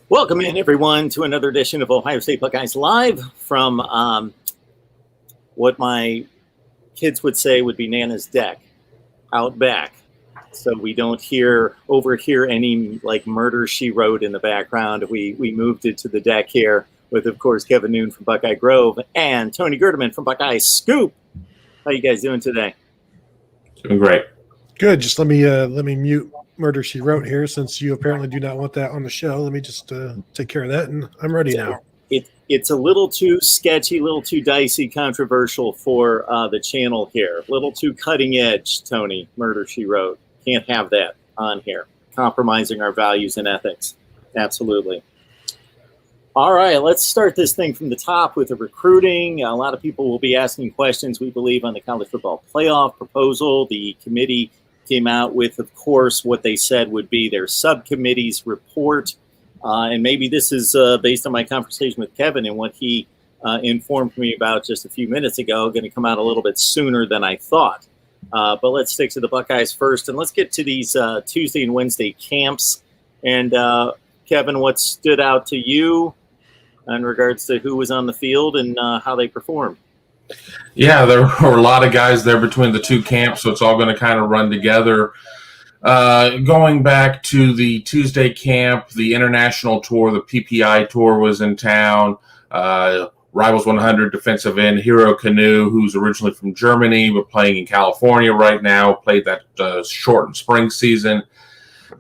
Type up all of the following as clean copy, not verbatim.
Welcome in, everyone, to another edition of Ohio State Buckeyes Live from what my kids would say would be Nana's deck out back. So we don't overhear any like Murder, She Wrote in the background. We moved it to the deck here with, of course, Kevin Noon from Buckeye Grove and Tony Gerdeman from Buckeye Scoop. How you guys doing today? Doing great. Good. Just let me mute Murder, She Wrote here, since you apparently do not want that on the show. Let me just take care of that, and I'm ready now. It's a little too sketchy, a little too dicey, controversial for the channel here. A little too cutting edge, Tony. Murder, She Wrote. Can't have that on here. Compromising our values and ethics. Absolutely. All right, let's start this thing from the top with the recruiting. A lot of people will be asking questions, we believe, on the college football playoff proposal. The committee came out with, of course, what they said would be their subcommittee's report. And maybe this is based on my conversation with Kevin and what he informed me about just a few minutes ago, going to come out a little bit sooner than I thought. But let's stick to the Buckeyes first, and let's get to these Tuesday and Wednesday camps. And Kevin, what stood out to you in regards to who was on the field and how they performed? Yeah, there were a lot of guys there between the two camps, so it's all going to kind of run together. Going back to the Tuesday camp, the international tour, the PPI tour was in town. Rivals 100 defensive end Hero Kanu, who's originally from Germany but playing in California right now, played that shortened spring season.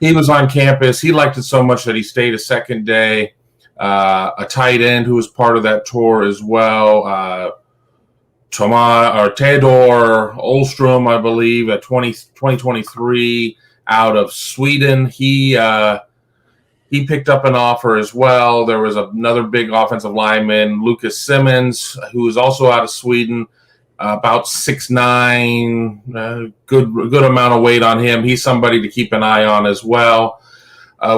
He was on campus. He liked it so much that he stayed a second day. A tight end who was part of that tour as well, Theodor Olstrom, I believe, at 2023 out of Sweden. He picked up an offer as well. There was another big offensive lineman, Lucas Simmons, who is also out of Sweden, about 6'9", good amount of weight on him. He's somebody to keep an eye on as well.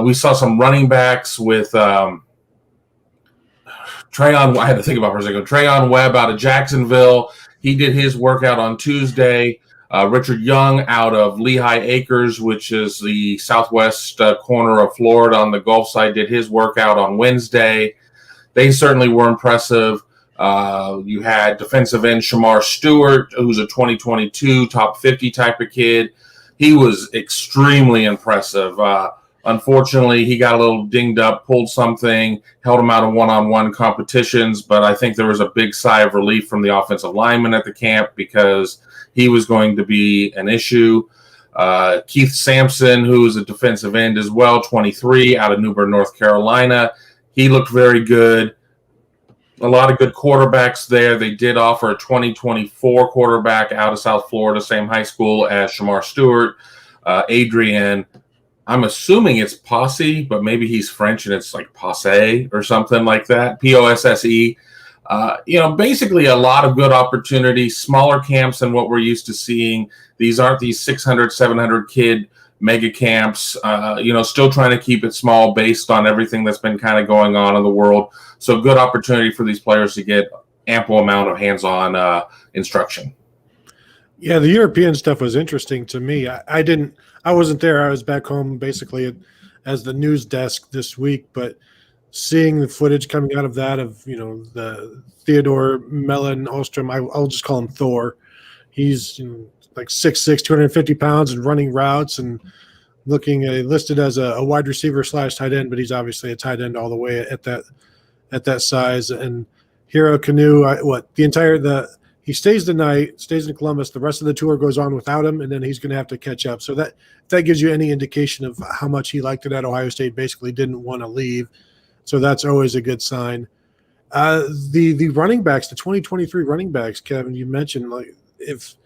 We saw some running backs with I had to think about it for a second. Trayon Webb out of Jacksonville. He did his workout on Tuesday. Richard Young out of Lehigh Acres, which is the southwest corner of Florida on the Gulf side, did his workout on Wednesday. They certainly were impressive. You had defensive end Shamar Stewart, who's a 2022 top 50 type of kid. He was extremely impressive. Unfortunately, he got a little dinged up, pulled something, held him out of one-on-one competitions, but I think there was a big sigh of relief from the offensive lineman at the camp because he was going to be an issue. Keith Sampson, who is a defensive end as well, 23, out of New Bern, North Carolina. He looked very good. A lot of good quarterbacks there. They did offer a 2024 quarterback out of South Florida, same high school as Shamar Stewart, Adrian. I'm assuming it's Posse, but maybe he's French and it's like Posse or something like that. Posse. Basically a lot of good opportunities, smaller camps than what we're used to seeing. These aren't these 600, 700 kid mega camps, still trying to keep it small based on everything that's been kind of going on in the world. So good opportunity for these players to get ample amount of hands-on instruction. Yeah, the European stuff was interesting to me. I wasn't there. I was back home basically as the news desk this week, but seeing the footage coming out of that the Theodor Mellon Ostrom, I'll just call him Thor. He's like 6'6", 250 pounds and running routes and looking listed as a wide receiver / tight end, but he's obviously a tight end all the way at that size. And Hero Kanu, he stays the night, stays in Columbus. The rest of the tour goes on without him, and then he's going to have to catch up. So that gives you any indication of how much he liked it at Ohio State, basically didn't want to leave. So that's always a good sign. The running backs, the 2023 running backs, Kevin, you mentioned, like if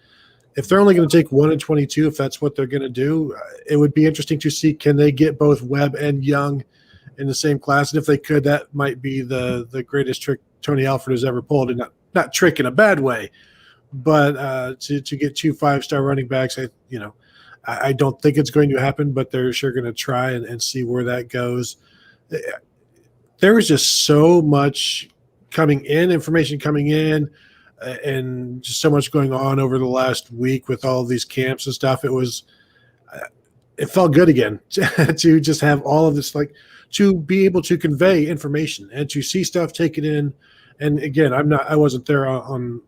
they're only going to take 1 and 22, if that's what they're going to do, it would be interesting to see, can they get both Webb and Young in the same class? And if they could, that might be the greatest trick Tony Alford has ever pulled, and not trick in a bad way, but to get 2 5-star running backs, I don't think it's going to happen, but they're sure going to try and see where that goes. There was just so much information coming in, and just so much going on over the last week with all of these camps and stuff. It was it felt good again to just have all of this, like, to be able to convey information and to see stuff taken in. And again, I wasn't there on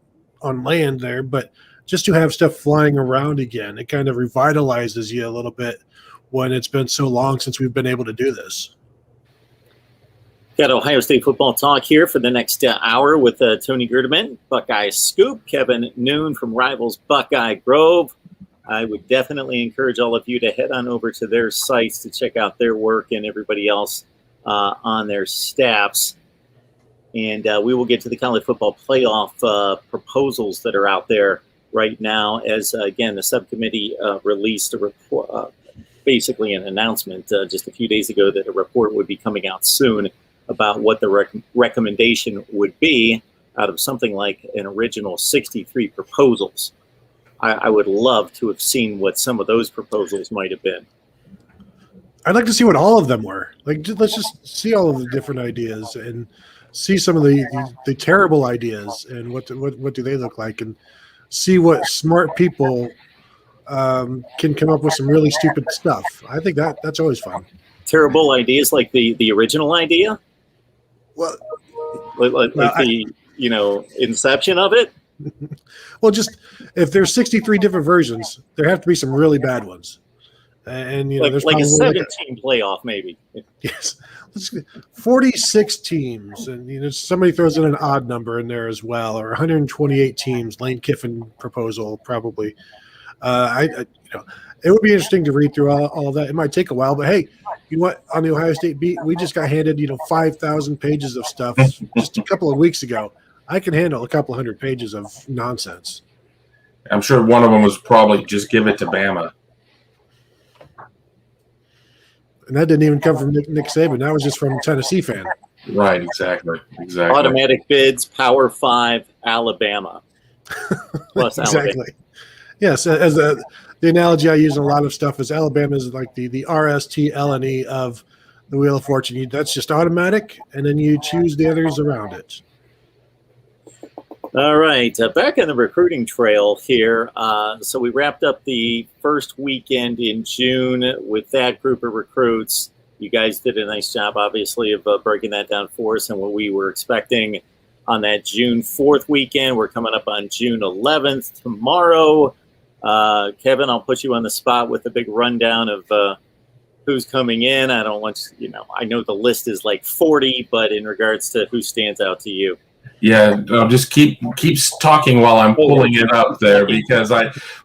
land there, but just to have stuff flying around again, it kind of revitalizes you a little bit when it's been so long since we've been able to do this. Got Ohio State football talk here for the next hour with Tony Gerdeman, Buckeye Scoop, Kevin Noon from Rivals Buckeye Grove. I would definitely encourage all of you to head on over to their sites to check out their work and everybody else on their staffs. And we will get to the college football playoff proposals that are out there right now as, again, the subcommittee released a report, basically an announcement just a few days ago that a report would be coming out soon about what the recommendation would be out of something like an original 63 proposals. I would love to have seen what some of those proposals might have been. I'd like to see what all of them were. Like, let's just see all of the different ideas and see some of the terrible ideas and what do they look like, and see what smart people can come up with some really stupid stuff. I think that's always fun. Terrible ideas like the original idea? Well, like the inception of it? Well, just if there's 63 different versions, there have to be some really bad ones. And there's like a 17 like playoff, maybe. Yes, 46 teams, and somebody throws in an odd number in there as well, or 128 teams. Lane Kiffin proposal probably. It would be interesting to read through all of that. It might take a while, but hey, you know what? On the Ohio State beat, we just got handed 5,000 pages of stuff just a couple of weeks ago. I can handle a couple hundred pages of nonsense. I'm sure one of them was probably just give it to Bama. And that didn't even come from Nick Saban. That was just from a Tennessee fan. Right, exactly. Automatic bids, Power 5, Alabama. Plus exactly. Alabama. Yes, as the analogy I use in a lot of stuff is Alabama is like the RSTLNE of the Wheel of Fortune. That's just automatic, and then you choose the others around it. All right, back on the recruiting trail here. So we wrapped up the first weekend in June with that group of recruits. You guys did a nice job, obviously, of breaking that down for us and what we were expecting on that June 4th weekend. We're coming up on June 11th tomorrow. Kevin, I'll put you on the spot with a big rundown of who's coming in. I don't want I know the list is like 40, but in regards to who stands out to you. Yeah, just keeps talking while I'm pulling it up there because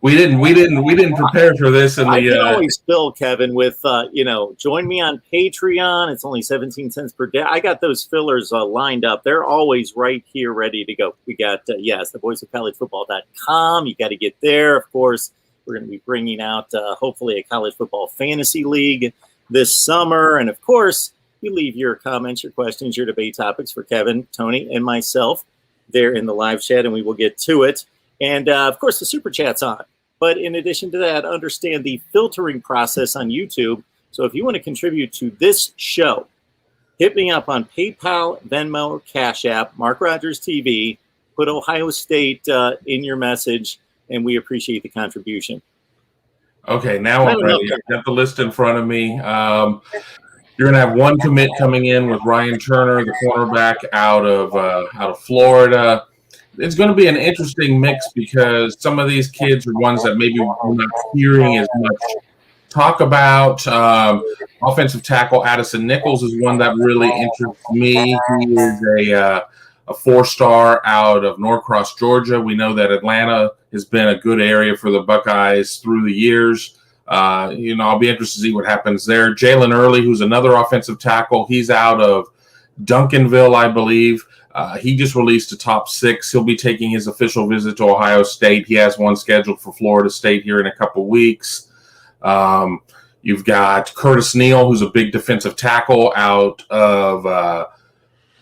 we didn't prepare for this. And I can always fill, Kevin, with join me on Patreon. It's only 17 cents per day. I got those fillers lined up. They're always right here, ready to go. We got the voiceofcollegefootball.com. You got to get there. Of course, we're going to be bringing out hopefully a college football fantasy league this summer, and of course, you leave your comments, your questions, your debate topics for Kevin, Tony, and myself there in the live chat, and we will get to it. And, of course, the Super Chat's on. But in addition to that, understand the filtering process on YouTube. So if you want to contribute to this show, hit me up on PayPal, Venmo, Cash App, MarkRogersTV. Put Ohio State in your message, and we appreciate the contribution. Okay, now I'm ready. I've got the list in front of me. You're going to have one commit coming in with Ryan Turner, the cornerback out of Florida. It's going to be an interesting mix because some of these kids are ones that maybe we're not hearing as much talk about. Offensive tackle Addison Nichols is one that really interests me. He is a 4-star out of Norcross, Georgia. We know that Atlanta has been a good area for the Buckeyes through the years. I'll be interested to see what happens there. Jalen Early, who's another offensive tackle, he's out of Duncanville, I believe. He just released a top 6. He'll be taking his official visit to Ohio State. He has one scheduled for Florida State here in a couple weeks. You've got Curtis Neal, who's a big defensive tackle out of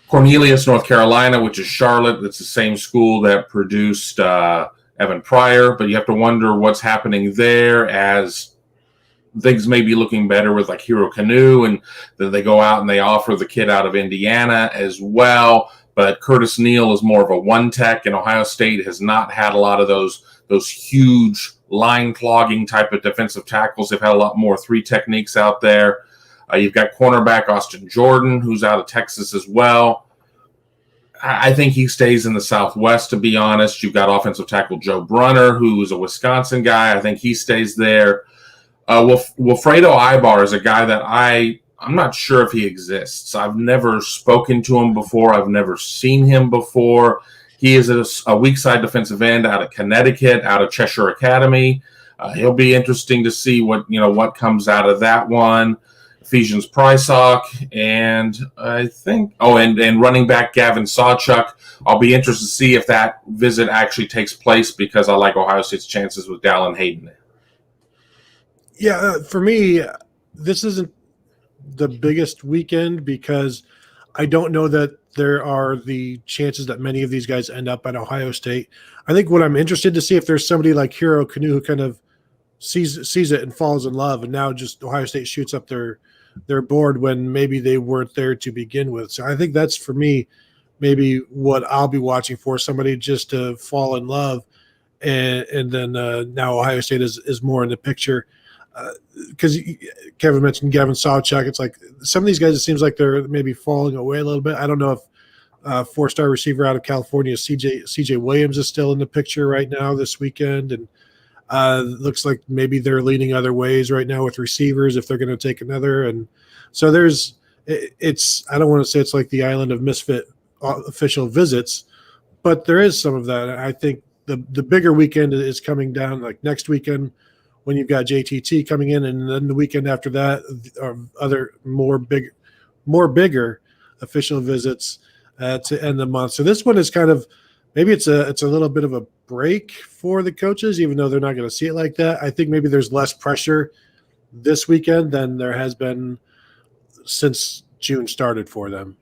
Cornelius, North Carolina, which is Charlotte. That's the same school that produced Evan Pryor. But you have to wonder what's happening there as things may be looking better with like Hero Canoe, and then they go out and they offer the kid out of Indiana as well. But Curtis Neal is more of a one tech, and Ohio State has not had a lot of those huge line clogging type of defensive tackles. They've had a lot more 3 techniques out there. You've got cornerback Austin Jordan, who's out of Texas as well. I think he stays in the Southwest, to be honest. You've got offensive tackle Joe Brunner, who is a Wisconsin guy. I think he stays there. Wilfredo Ibar is a guy that I'm not sure if he exists. I've never spoken to him before. I've never seen him before. He is a weak side defensive end out of Connecticut, out of Cheshire Academy. He'll be interesting to see what comes out of that one. Ephesians Prysock, and I think and running back Gavin Sawchuk. I'll be interested to see if that visit actually takes place, because I like Ohio State's chances with Dallin Hayden. Yeah, for me, this isn't the biggest weekend because I don't know that there are the chances that many of these guys end up at Ohio State. I think what I'm interested to see if there's somebody like Hero Kanu who kind of sees it and falls in love, and now just Ohio State shoots up their board when maybe they weren't there to begin with. So I think that's, for me, maybe what I'll be watching for, somebody just to fall in love. And then now Ohio State is more in the picture. Because Kevin mentioned Gavin Sawchuk. It's like some of these guys, it seems like they're maybe falling away a little bit. I don't know if 4-star receiver out of California, CJ Williams, is still in the picture right now this weekend. And looks like maybe they're leaning other ways right now with receivers if they're going to take another. And so I don't want to say it's like the island of misfit official visits, but there is some of that. I think the bigger weekend is coming down, like next weekend when you've got JTT coming in, and then the weekend after that are other more bigger official visits to end the month. So this one is kind of, maybe it's a little bit of a break for the coaches, even though they're not going to see it like that. I think maybe there's less pressure this weekend than there has been since June started for them.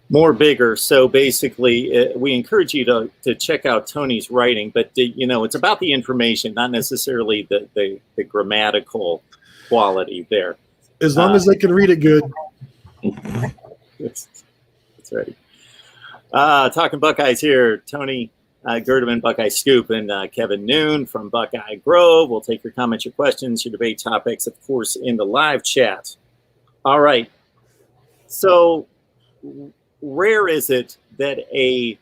More bigger. So basically, we encourage you to check out Tony's writing, but it's about the information, not necessarily the grammatical quality there. As long as they can read it good. That's right. Talking Buckeyes here, Tony Gerdeman, Buckeye Scoop, and Kevin Noon from Buckeye Grove. We'll take your comments, your questions, your debate topics, of course, in the live chat. All right. So rare is it that a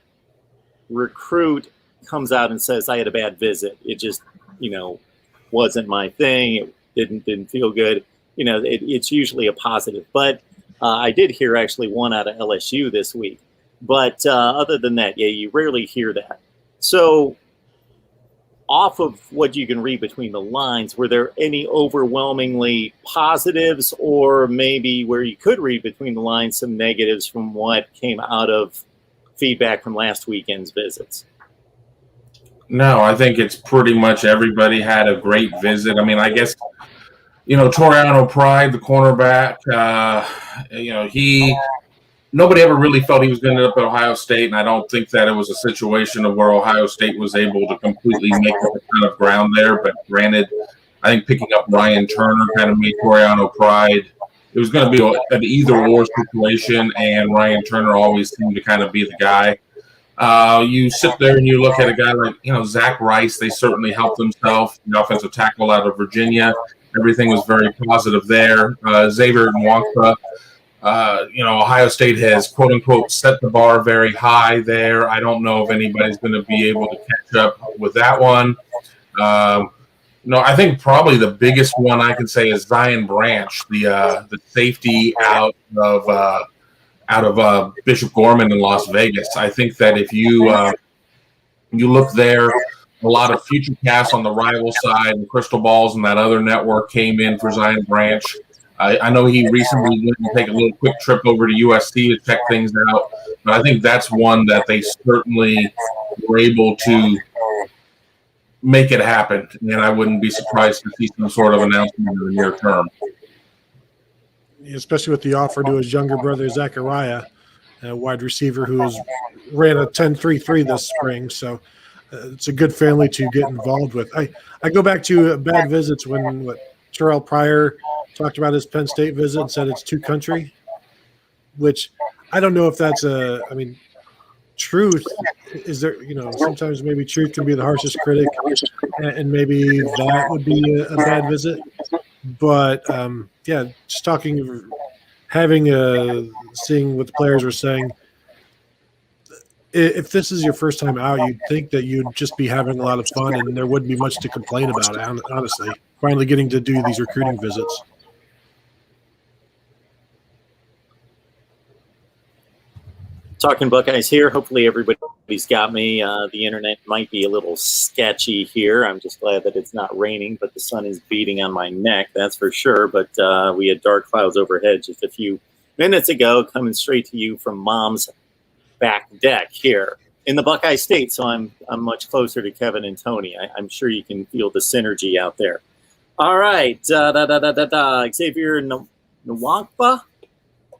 recruit comes out and says, I had a bad visit. It just, wasn't my thing. It didn't feel good. It's usually a positive. But I did hear actually one out of LSU this week. But other than that, yeah, you rarely hear that. So off of what you can read between the lines, were there any overwhelmingly positives, or maybe where you could read between the lines some negatives from what came out of feedback from last weekend's visits? No, I think it's pretty much everybody had a great visit. I mean, I guess, Toriano Pride, the cornerback, nobody ever really felt he was going to end up at Ohio State, and I don't think that it was a situation of where Ohio State was able to completely make up a ton of ground there. But granted, I think picking up Ryan Turner kind of made Toriano Pride. It was going to be an either-or situation, and Ryan Turner always seemed to kind of be the guy. You sit there and you look at a guy like, Zach Rice. They certainly helped himself, the offensive tackle out of Virginia. Everything was very positive there. Xavier Nwankpa. Ohio State has, quote unquote, set the bar very high there. I don't know if anybody's going to be able to catch up with that one. I think probably the biggest one I can say is Zion Branch, the safety out of Bishop Gorman in Las Vegas. I think that if you look there, a lot of future casts on the rival side and Crystal Balls and that other network came in for Zion Branch. I know he recently went and take a little quick trip over to USC to check things out, but I think that's one that they certainly were able to make it happen, and I wouldn't be surprised to see some sort of announcement in the near term. Especially with the offer to his younger brother, Zachariah, a wide receiver who ran a 10.33 this spring, so it's a good family to get involved with. I go back to bad visits when Terrell Pryor talked about his Penn State visit and said it's two country, which I don't know if that's truth, is there, sometimes maybe truth can be the harshest critic, and maybe that would be a bad visit. But just seeing what the players were saying. If this is your first time out, you'd think that you'd just be having a lot of fun and there wouldn't be much to complain about, honestly. Finally getting to do these recruiting visits. Talking Buckeyes here. Hopefully everybody's got me. The internet might be a little sketchy here. I'm just glad that it's not raining, but the sun is beating on my neck, that's for sure. But we had dark clouds overhead just a few minutes ago, coming straight to you from Mom's back deck here in the Buckeye State. So I'm much closer to Kevin and Tony. I'm sure you can feel the synergy out there. All right. Xavier Nwankpa,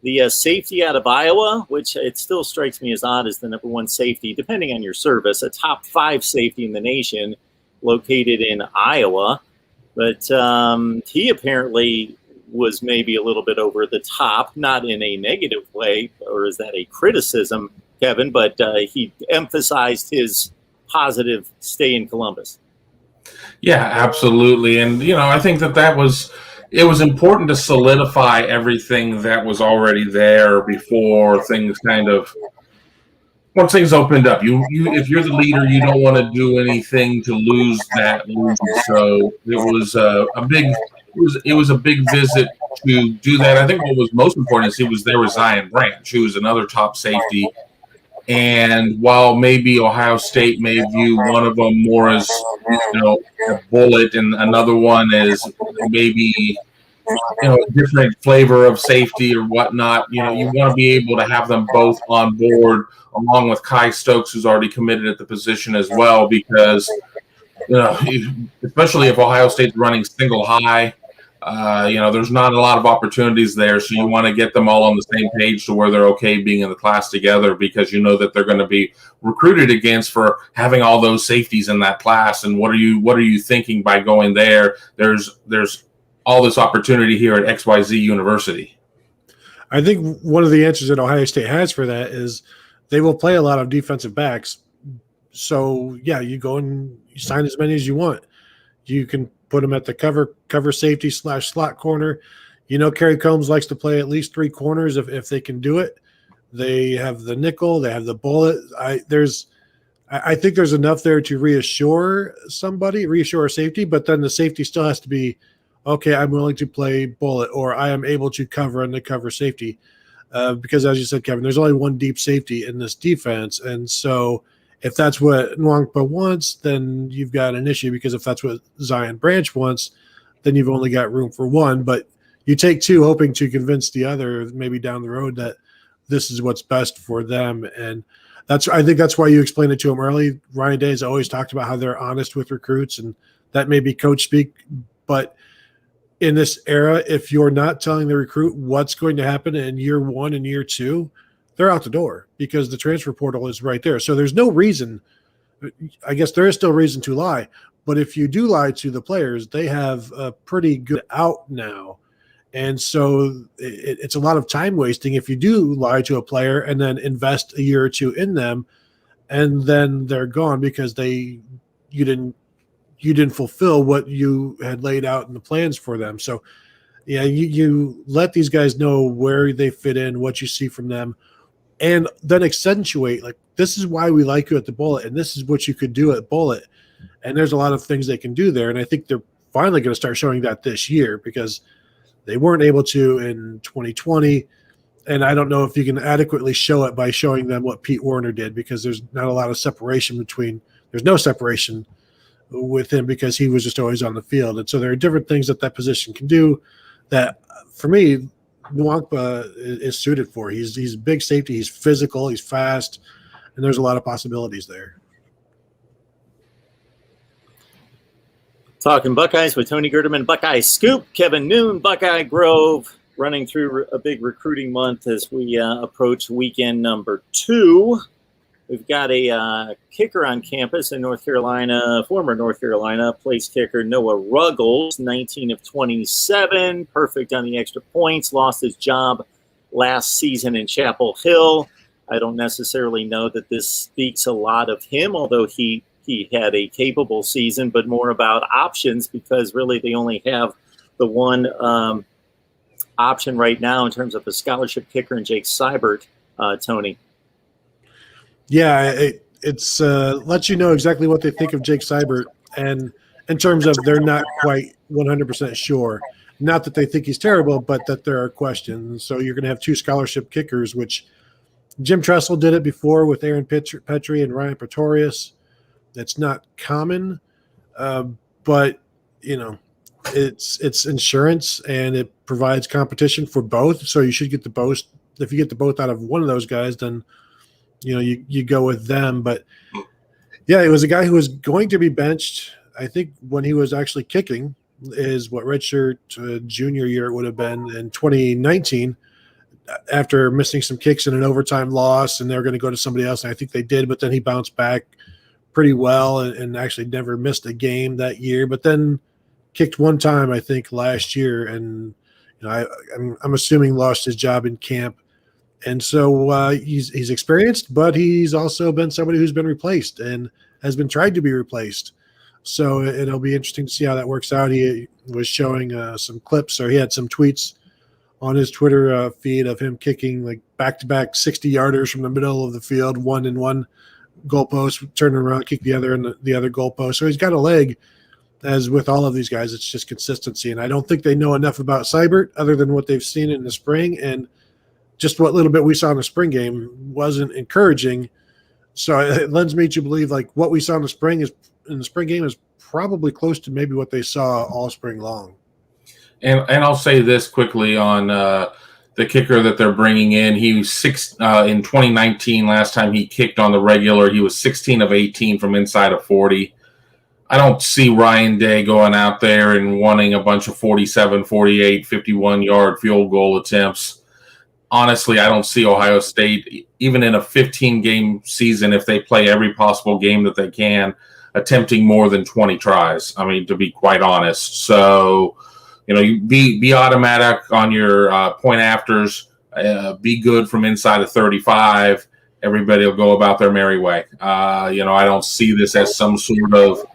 the safety out of Iowa, which it still strikes me as odd as the #1 safety, depending on your service, a top 5 safety in the nation located in Iowa. But he apparently was maybe a little bit over the top, not in a negative way, or is that a criticism, Kevin? But he emphasized his positive stay in Columbus. Yeah, absolutely. And, I think it was important to solidify everything that was already there before once things opened up. If you're the leader, you don't want to do anything to lose that lead. So it was a big visit to do that. I think what was most important is there was Zion Branch, who was another top safety. And while maybe Ohio State may view one of them more as, a bullet, and another one is maybe, a different flavor of safety or whatnot, you want to be able to have them both on board, along with Kai Stokes, who's already committed at the position as well, because, especially if Ohio State's running single high, there's not a lot of opportunities there. So you want to get them all on the same page to where they're okay being in the class together, because that they're going to be recruited against for having all those safeties in that class. And what are you thinking by going there? There's all this opportunity here at XYZ University. I think one of the answers that Ohio State has for that is they will play a lot of defensive backs. So you go and you sign as many as you want. You can put them at the cover safety / slot corner. Kerry Combs likes to play at least 3 corners if they can do it. They have the nickel, they have the bullet. I think there's enough there to reassure a safety, but then the safety still has to be, okay, I'm willing to play bullet, or I am able to cover and the cover safety. Because as you said, Kevin, there's only one deep safety in this defense. And so if that's what Nwankpa wants, then you've got an issue, because if that's what Zion Branch wants, then you've only got room for one. But you take 2 hoping to convince the other maybe down the road that this is what's best for them. And I think that's why you explained it to him early. Ryan Day has always talked about how they're honest with recruits, and that may be coach speak. But in this era, if you're not telling the recruit what's going to happen in year 1 and year 2, they're out the door, because the transfer portal is right there. So there's no reason. I guess there is still reason to lie. But if you do lie to the players, they have a pretty good out now. And so it's a lot of time wasting if you do lie to a player and then invest a year or 2 in them, and then they're gone because you didn't fulfill what you had laid out in the plans for them. So you let these guys know where they fit in, what you see from them, and then accentuate, like, this is why we like you at the bullet, and this is what you could do at bullet. And there's a lot of things they can do there. And I think they're finally going to start showing that this year, because they weren't able to in 2020. And I don't know if you can adequately show it by showing them what Pete Werner did, because there's not a lot of separation there's no separation with him, because he was just always on the field. And so there are different things that position can do that, for me, Nwankpa is suited for. He's big safety, he's physical, he's fast, and there's a lot of possibilities there. Talking Buckeyes with Tony Gerderman, Buckeye Scoop, Kevin Noon, Buckeye Grove, running through a big recruiting month as we approach weekend number 2. We've got a kicker on campus in North Carolina, former North Carolina place kicker Noah Ruggles, 19 of 27, perfect on the extra points, lost his job last season in Chapel Hill. I don't necessarily know that this speaks a lot of him, although he had a capable season, but more about options, because really they only have the one option right now in terms of a scholarship kicker in Jake Seibert, Tony. Yeah, it's lets you know exactly what they think of Jake Seibert, and in terms of they're not quite 100% sure. Not that they think he's terrible, but that there are questions. So you're going to have two scholarship kickers, which Jim Tressel did it before with Aaron Petrie and Ryan Pretorius. That's not common, but it's insurance and it provides competition for both. So you should get the both. If you get the both out of one of those guys, then you go with them. But yeah, it was a guy who was going to be benched. I think when he was actually kicking is what redshirt junior year it would have been in 2019, after missing some kicks in an overtime loss, and they were going to go to somebody else. And I think they did, but then he bounced back pretty well and actually never missed a game that year, but then kicked one time, I think, last year. And I'm assuming lost his job in camp. And so he's experienced, but he's also been somebody who's been replaced and has been tried to be replaced. So it'll be interesting to see how that works out. He was showing some clips, or he had some tweets on his Twitter feed of him kicking like back-to-back 60-yarders from the middle of the field, one in one goalpost, turn around, kick the other in the other goalpost. So he's got a leg. As with all of these guys, it's just consistency. And I don't think they know enough about Seibert other than what they've seen in the spring. And just what little bit we saw in the spring game wasn't encouraging. So it lends me to believe like what we saw in the spring game is probably close to maybe what they saw all spring long. And I'll say this quickly on the kicker that they're bringing in. He was in 2019. Last time he kicked on the regular, he was 16 of 18 from inside of 40. I don't see Ryan Day going out there and wanting a bunch of 47, 48, 51-yard field goal attempts. Honestly, I don't see Ohio State, even in a 15-game season, if they play every possible game that they can, attempting more than 20 tries. I mean, to be quite honest. So, you be automatic on your point afters, be good from inside of 35. Everybody will go about their merry way. I don't see this as some sort of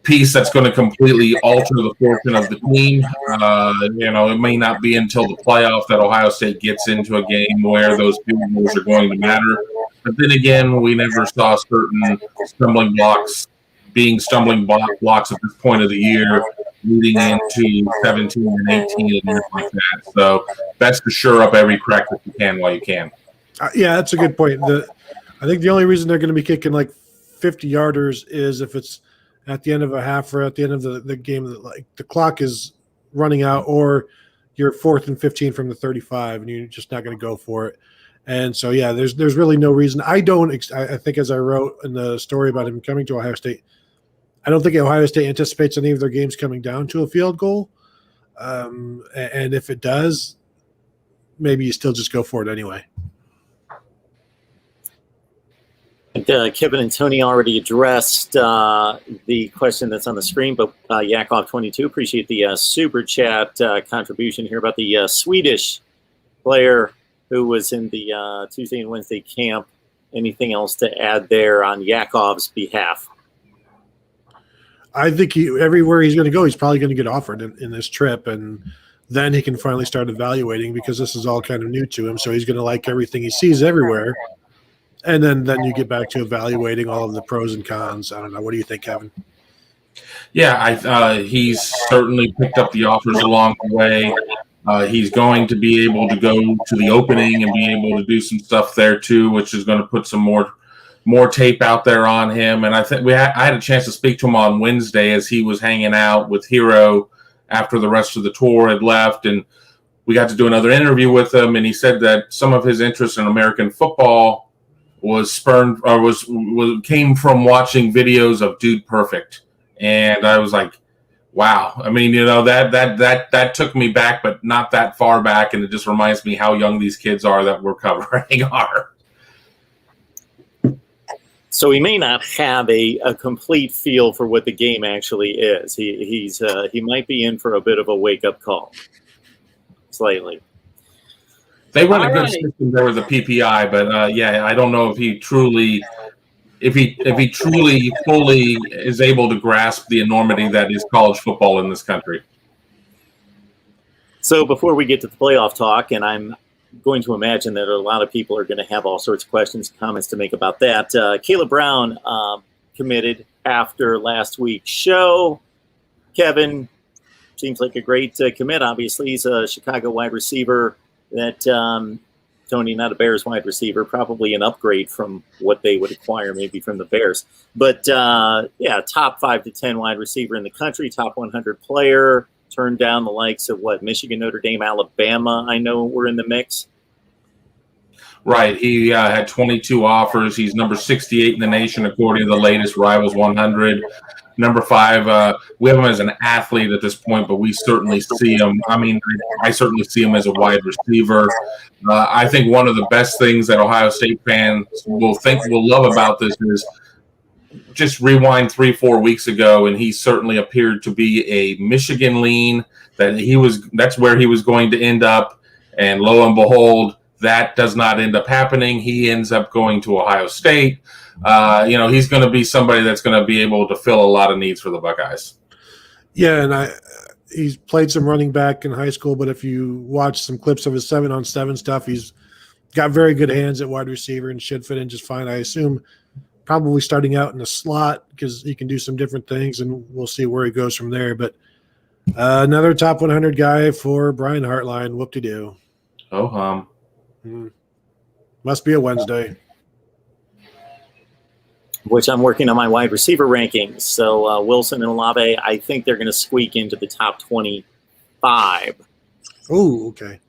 piece that's going to completely alter the fortune of the team. It may not be until the playoff that Ohio State gets into a game where those field goals are going to matter. But then again, we never saw certain stumbling blocks at this point of the year, leading into 17 and 18 and like that. So best to shore up every crack that you can while you can. Yeah, that's a good point. I think the only reason they're going to be kicking like 50-yarders is if it's at the end of a half or at the end of the game that like the clock is running out, or you're 4th and 15 from the 35 and you're just not going to go for it. And so, yeah, there's really no reason. I think, as I wrote in the story about him coming to Ohio State, I don't think Ohio State anticipates any of their games coming down to a field goal. And if it does, maybe you still just go for it anyway. Kevin and Tony already addressed the question that's on the screen, but Yakov22, appreciate the super chat contribution here about the Swedish player who was in the Tuesday and Wednesday camp. Anything else to add there on Yakov's behalf? I think everywhere he's going to go, he's probably going to get offered in this trip, and then he can finally start evaluating, because this is all kind of new to him. So he's going to like everything he sees everywhere. And then you get back to evaluating all of the pros and cons. I don't know. What do you think, Kevin? Yeah, he's certainly picked up the offers along the way. He's going to be able to go to the opening and be able to do some stuff there too, which is going to put some more tape out there on him. And I think I had a chance to speak to him on Wednesday as he was hanging out with Hero after the rest of the tour had left, and we got to do another interview with him. And he said that some of his interest in American football came from watching videos of Dude Perfect. And I was like, wow. I mean, that took me back, but not that far back. And it just reminds me how young these kids are that we're covering are. So he may not have a complete feel for what the game actually is. He might be in for a bit of a wake-up call, slightly. They run a All good right. system there with the PPI, but yeah, I don't know if he truly fully is able to grasp the enormity that is college football in this country. So before we get to the playoff talk, and I'm going to imagine that a lot of people are going to have all sorts of questions, comments to make about that. Caleb Brown committed after last week's show. Kevin seems like a great commit. Obviously, he's a Chicago wide receiver that Tony, not a Bears wide receiver, probably an upgrade from what they would acquire maybe from the Bears. But yeah, top 5 to 10 wide receiver in the country, top 100 player. Turned down the likes of Michigan, Notre Dame, Alabama. I know we're in the mix. Right. He had 22 offers. He's number 68 in the nation, according to the latest Rivals 100. Number 5, we have him as an athlete at this point, but we certainly see him. I mean, I certainly see him as a wide receiver. I think one of the best things that Ohio State fans will love about this is just rewind 3-4 weeks ago, and he certainly appeared to be a Michigan lean. That's where he was going to end up, and lo and behold, that does not end up happening. He ends up going to Ohio State. He's going to be somebody that's going to be able to fill a lot of needs for the Buckeyes. Yeah, and he's played some running back in high school, but if you watch some clips of his 7-on-7 stuff, he's got very good hands at wide receiver and should fit in just fine. I assume probably starting out in the slot because he can do some different things, and we'll see where he goes from there. But another top 100 guy for Brian Hartline. Whoop-de-doo. Oh, Must be a Wednesday. Which I'm working on my wide receiver rankings. So Wilson and Olave, I think they're going to squeak into the top 25. Oh, okay.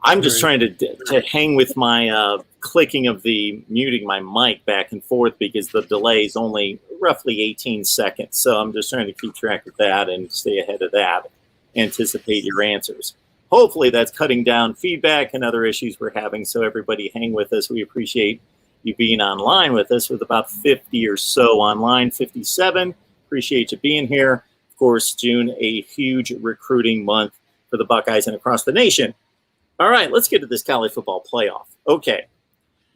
I'm just trying to hang with my clicking of the muting my mic back and forth because the delay is only roughly 18 seconds. So I'm just trying to keep track of that and stay ahead of that. Anticipate your answers. Hopefully that's cutting down feedback and other issues we're having. So everybody hang with us. We appreciate you being online with us with about 50 or so online, 57. Appreciate you being here. Of course, June, a huge recruiting month for the Buckeyes and across the nation. All right, let's get to this college football playoff. Okay,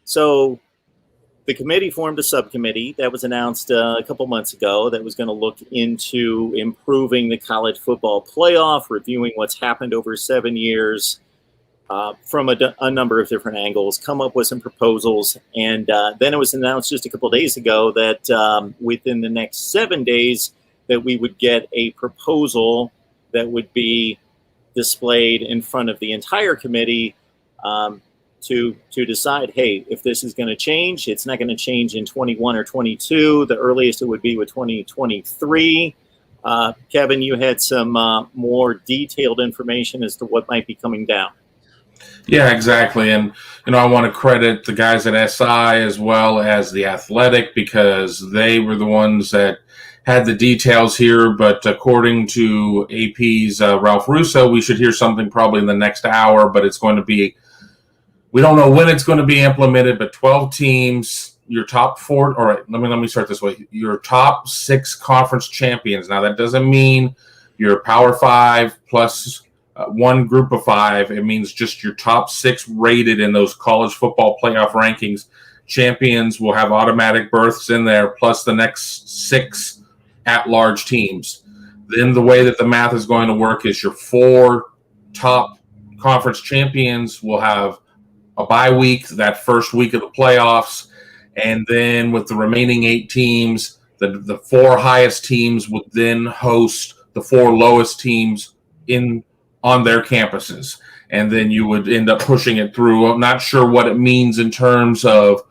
so the committee formed a subcommittee that was announced a couple months ago that was going to look into improving the college football playoff, reviewing what's happened over 7 years from a number of different angles, come up with some proposals. And then it was announced just a couple of days ago that within the next 7 days that we would get a proposal that would be displayed in front of the entire committee to decide, hey, if this is going to change, it's not going to change in 21 or 22. The earliest it would be with 2023. Kevin, you had some more detailed information as to what might be coming down. Yeah, exactly. And, I want to credit the guys at SI as well as The Athletic because they were the ones that had the details here. But according to AP's Ralph Russo, we should hear something probably in the next hour, but it's going to be, we don't know when it's going to be implemented, but 12 teams, your top 4, all right, let me start this way. Your top 6 conference champions. Now, that doesn't mean your Power 5 plus one group of 5. It means just your top 6 rated in those college football playoff rankings. Champions will have automatic berths in there, plus the next 6 at-large teams. Then the way that the math is going to work is your 4 top conference champions will have a bye week, that first week of the playoffs, and then with the remaining 8 teams, the 4 highest teams would then host the 4 lowest teams on their campuses, and then you would end up pushing it through. I'm not sure what it means in terms of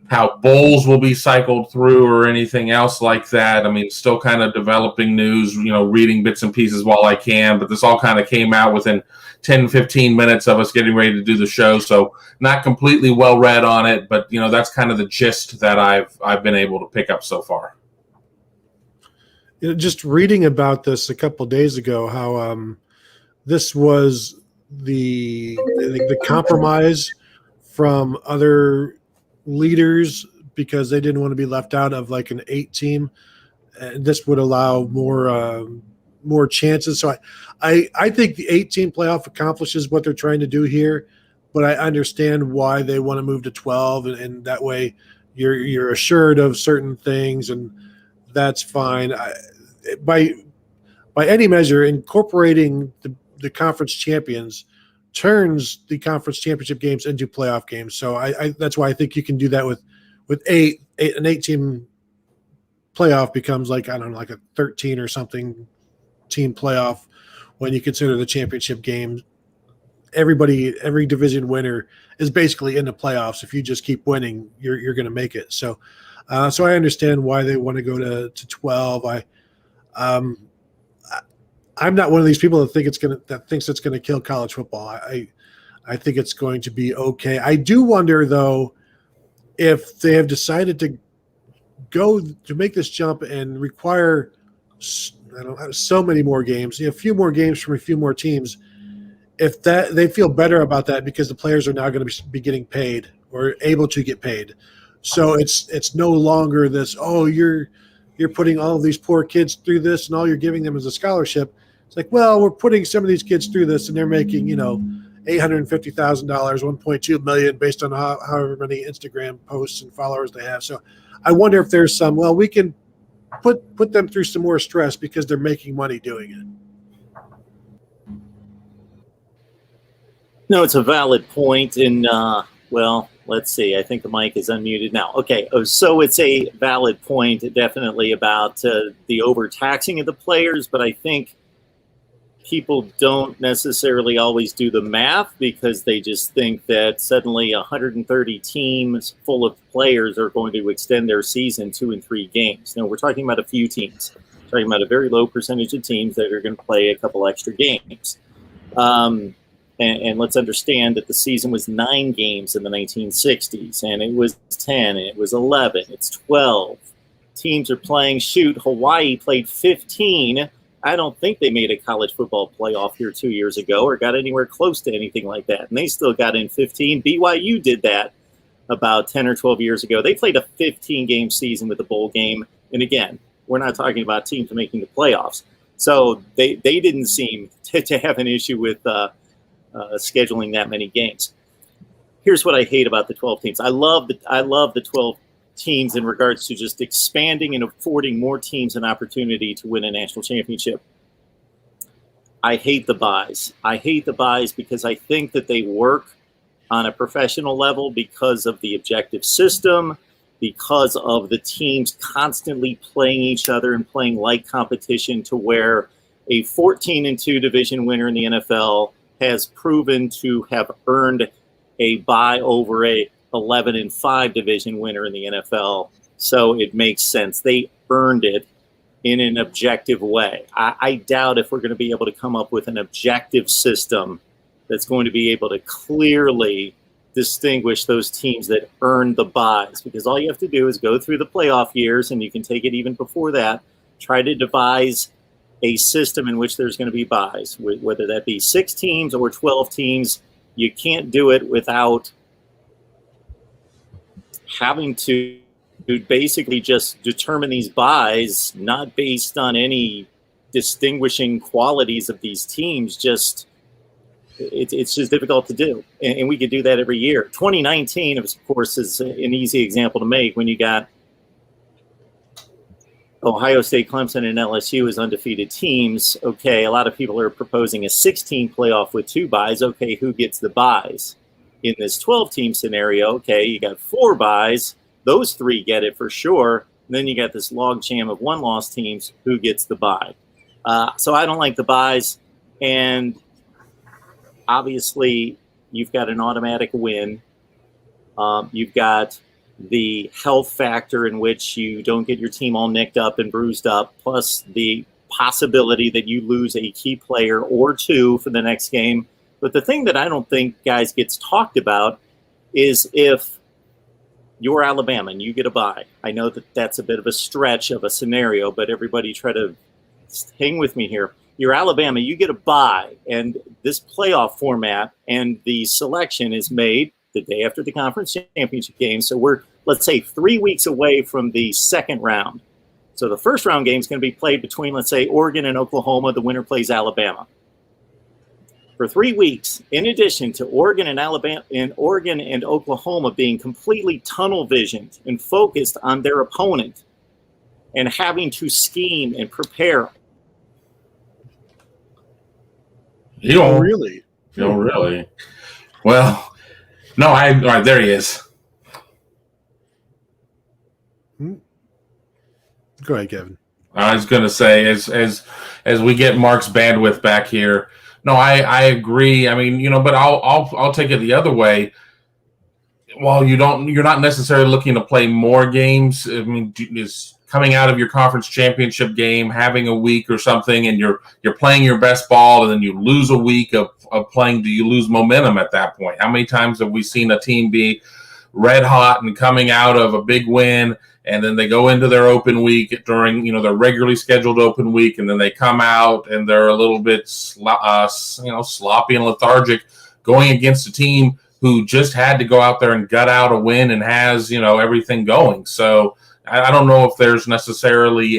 how bowls will be cycled through or anything else like that. I mean, still kind of developing news, reading bits and pieces while I can, but this all kind of came out within 10, 15 minutes of us getting ready to do the show. So not completely well read on it, but that's kind of the gist that I've been able to pick up so far. Just reading about this a couple of days ago, how this was the compromise from other leaders because they didn't want to be left out of like an 8 team. And this would allow more more chances. So I think the 8-team playoff accomplishes what they're trying to do here, but I understand why they want to move to 12, and that way you're assured of certain things, and that's fine. By any measure, incorporating the conference champions turns the conference championship games into playoff games. So I that's why I think you can do that with an 8-team playoff becomes like, I don't know, like a 13 or something team playoff when you consider the championship game. Every division winner is basically in the playoffs. If you just keep winning, you're going to make it. So I understand why they want to go to 12. I'm not one of these people that thinks it's going to kill college football. I think it's going to be okay. I do wonder though if they have decided to go to make this jump and require so many more games, a few more games from a few more teams. If that they feel better about that because the players are now going to be getting paid or able to get paid, so it's no longer this, oh, you're putting all of these poor kids through this and all you're giving them is a scholarship. It's like, well, we're putting some of these kids through this and they're making $850,000, $1.2 million based on however many Instagram posts and followers they have. So I wonder if there's some, well, we can put them through some more stress because they're making money doing it. No, it's a valid point. And, well, let's see. I think the mic is unmuted now. Okay, so it's a valid point, definitely, about the overtaxing of the players. But I think people don't necessarily always do the math because they just think that suddenly 130 teams full of players are going to extend their season 2 and 3 games. No, we're talking about a few teams. We're talking about a very low percentage of teams that are going to play a couple extra games. And let's understand that the season was 9 games in the 1960s, and it was 10, and it was 11, it's 12. Teams are playing, Hawaii played 15. I don't think they made a college football playoff here 2 years ago or got anywhere close to anything like that, and they still got in 15. BYU did that about 10 or 12 years ago. They played a 15-game season with a bowl game, and again, we're not talking about teams making the playoffs. So they didn't seem to have an issue with scheduling that many games. Here's what I hate about the 12 teams. I love the 12 teams in regards to just expanding and affording more teams an opportunity to win a national championship. I hate the buys. I hate the buys because I think that they work on a professional level because of the objective system, because of the teams constantly playing each other and playing like competition, to where a 14-2 division winner in the NFL has proven to have earned a bye over a 11-5 division winner in the NFL. So it makes sense. They earned it in an objective way. I doubt if we're going to be able to come up with an objective system that's going to be able to clearly distinguish those teams that earned the buys, because all you have to do is go through the playoff years, and you can take it even before that, try to devise a system in which there's going to be buys, whether that be 6 teams or 12 teams. You can't do it without having to basically just determine these buys, not based on any distinguishing qualities of these teams. It's just difficult to do. And we could do that every year. 2019, of course, is an easy example to make when you got Ohio State, Clemson, and LSU as undefeated teams. Okay, a lot of people are proposing a 16 playoff with 2 buys. Okay, who gets the buys? In this 12-team scenario, okay, you got 4 buys. Those 3 get it for sure. And then you got this logjam of 1-loss teams. Who gets the bye? So I don't like the buys. And obviously, you've got an automatic win. You've got the health factor in which you don't get your team all nicked up and bruised up, plus the possibility that you lose a key player or 2 for the next game. But the thing that I don't think, guys, gets talked about is if you're Alabama and you get a bye. I know that that's a bit of a stretch of a scenario, but everybody try to hang with me here. You're Alabama, you get a bye, and this playoff format and the selection is made the day after the conference championship game. So we're, let's say, 3 weeks away from the second round. So the first round game is going to be played between, let's say, Oregon and Oklahoma. The winner plays Alabama. For 3 weeks, in addition to Oregon and Oklahoma being completely tunnel visioned and focused on their opponent and having to scheme and prepare. You don't really? You don't really? Well, no, all right, there he is. Go ahead, Kevin. I was going to say, as we get Mark's bandwidth back here, no, I agree. I mean, but I'll take it the other way. While you're not necessarily looking to play more games. I mean, is coming out of your conference championship game, having a week or something, and you're playing your best ball, and then you lose a week of playing. Do you lose momentum at that point? How many times have we seen a team be red hot and coming out of a big win, and then they go into their open week during their regularly scheduled open week, and then they come out and they're a little bit sloppy and lethargic going against a team who just had to go out there and gut out a win and has everything going. So I don't know if there's necessarily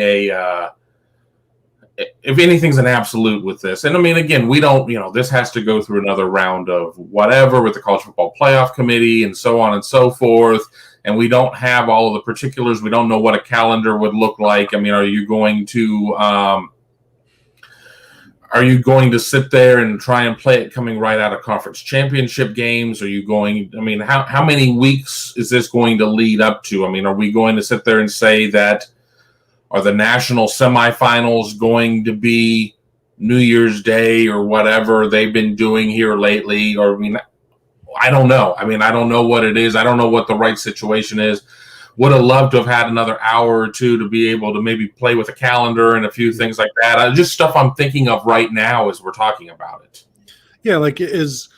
if anything's an absolute with this. And I mean, again, we don't, this has to go through another round of whatever with the College Football Playoff Committee and so on and so forth. And we don't have all of the particulars. We don't know what a calendar would look like. I mean, are you going to sit there and try and play it coming right out of conference championship games? Are you going, I mean, how many weeks is this going to lead up to? I mean, are we going to sit there and say that, are the national semifinals going to be New Year's Day or whatever they've been doing here lately? Or, I mean, I don't know. I mean, I don't know what it is. I don't know what the right situation is. Would have loved to have had another hour or two to be able to maybe play with a calendar and a few things like that. Just stuff I'm thinking of right now as we're talking about it. Yeah, like is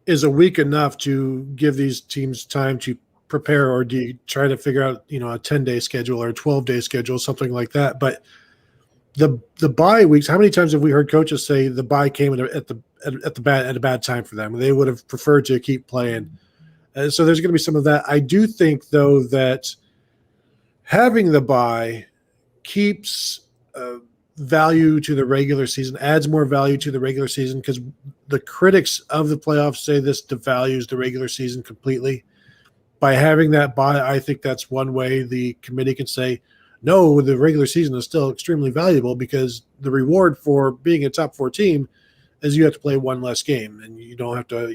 a week enough to give these teams time to prepare, or do you try to figure out, a 10-day schedule or a 12-day schedule, something like that? But the bye weeks, how many times have we heard coaches say the bye came at a bad time for them? They would have preferred to keep playing. So there's going to be some of that. I do think, though, that having the bye keeps value to the regular season, adds more value to the regular season, because the critics of the playoffs say this devalues the regular season completely. By having that bye, I think that's one way the committee can say, no, the regular season is still extremely valuable, because the reward for being a top 4 team is you have to play one less game, and you don't have to,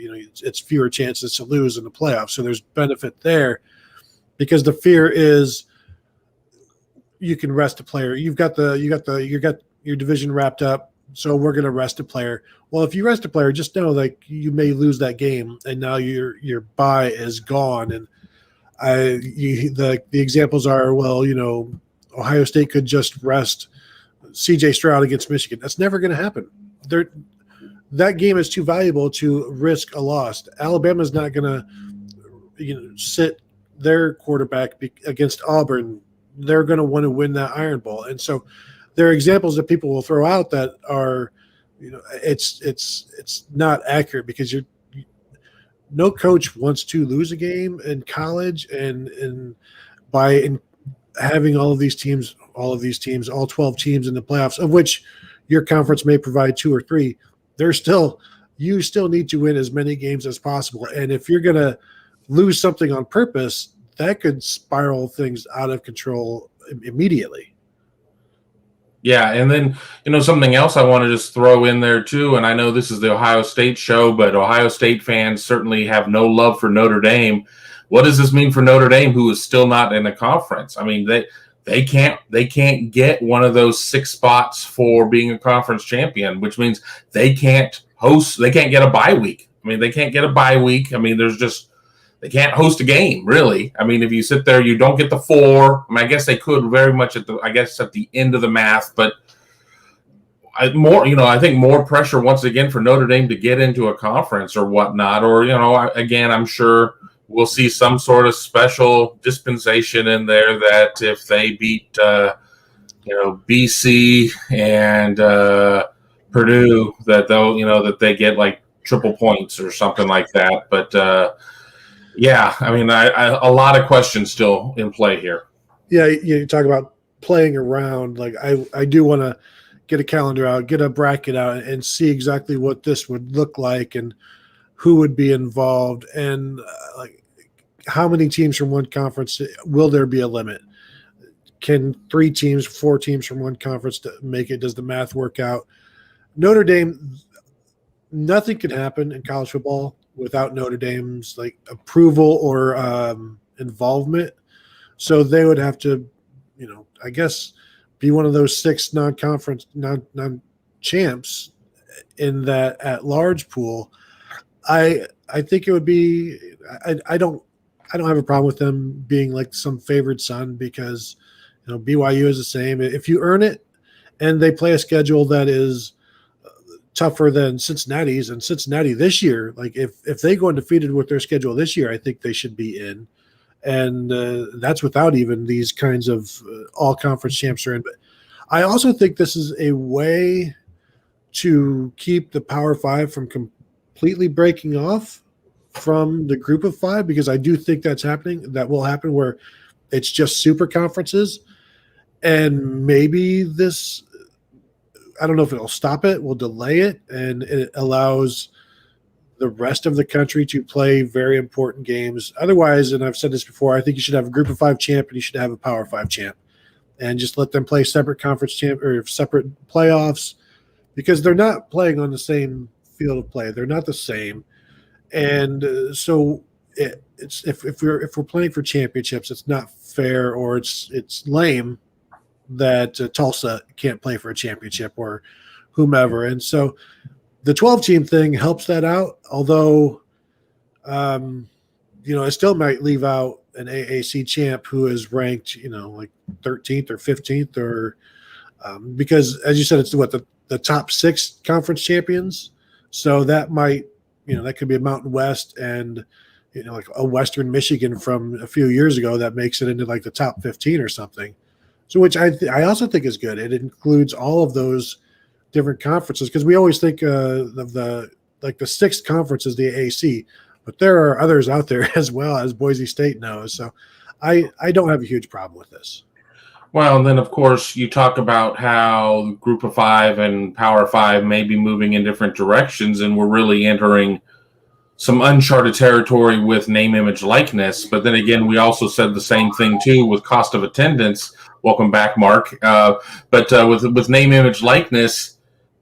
it's fewer chances to lose in the playoffs. So there's benefit there, because the fear is you can rest a player. You got your division wrapped up, so we're going to rest a player. Well, if you rest a player, just know like you may lose that game, and now your bye is gone. And the examples are, well, Ohio State could just rest C.J. Stroud against Michigan. That's never going to happen. That game is too valuable to risk a loss. Alabama's not going to sit their quarterback against Auburn. They're going to want to win that Iron Bowl. And so there are examples that people will throw out that are, it's not accurate, because no coach wants to lose a game in college, and by having all these teams, all 12 teams in the playoffs, of which your conference may provide 2 or 3, you still need to win as many games as possible. And if you're going to lose something on purpose, that could spiral things out of control immediately. Yeah, and then, something else I want to just throw in there too, and I know this is the Ohio State show, but Ohio State fans certainly have no love for Notre Dame. What does this mean for Notre Dame, who is still not in the conference? I mean, they can't get one of those 6 spots for being a conference champion, which means they can't get a bye week. I mean, they can't get a bye week. I mean, they can't host a game, really. I mean, if you sit there, you don't get the 4. I mean, I guess they could very much at the end of the math, but I think more pressure once again for Notre Dame to get into a conference or whatnot. Or, again, I'm sure we'll see some sort of special dispensation in there that if they beat, BC and Purdue, that they'll, that they get like triple points or something like that. But, yeah, I mean, a lot of questions still in play here. Yeah, you talk about playing around. Like I do want to get a calendar out, get a bracket out, and see exactly what this would look like and who would be involved, and like how many teams from one conference. Will there be a limit? Can 3 teams, 4 teams from one conference make it? Does the math work out? Notre Dame, nothing can happen in college football without Notre Dame's like approval or involvement. So they would have to, I guess, be one of those 6 non-conference non-champs in that at-large pool. I think it would be. I don't have a problem with them being like some favored son, because BYU is the same. If you earn it, and they play a schedule that is tougher than Cincinnati's, and Cincinnati this year, like if they go undefeated with their schedule this year, I think they should be in. And that's without even these kinds of all conference champs are in. But I also think this is a way to keep the Power 5 from completely breaking off from the group of 5, because I do think that's happening. That will happen where it's just super conferences. And maybe this, I don't know if it'll stop it, will delay it, and it allows the rest of the country to play very important games. Otherwise, and I've said this before, I think you should have a group of 5 champ and you should have a Power 5 champ, and just let them play separate conference champ or separate playoffs, because they're not playing on the same field of play. They're not the same. And so it's if we're playing for championships, it's not fair, or it's lame that Tulsa can't play for a championship or whomever. And so the 12-team thing helps that out, although, it still might leave out an AAC champ who is ranked, like 13th or 15th, or because, as you said, it's the top 6 conference champions. So that might, that could be a Mountain West and, like a Western Michigan from a few years ago that makes it into like the top 15 or something. So which I also think is good. It includes all of those different conferences, because we always think of the 6th conference is the AAC, but there are others out there as well, as Boise State knows. So I don't have a huge problem with this. Well, and then of course you talk about how Group of 5 and Power 5 may be moving in different directions, and we're really entering some uncharted territory with name, image, likeness. But then again, we also said the same thing too with cost of attendance. Welcome back, Mark. But with name, image, likeness,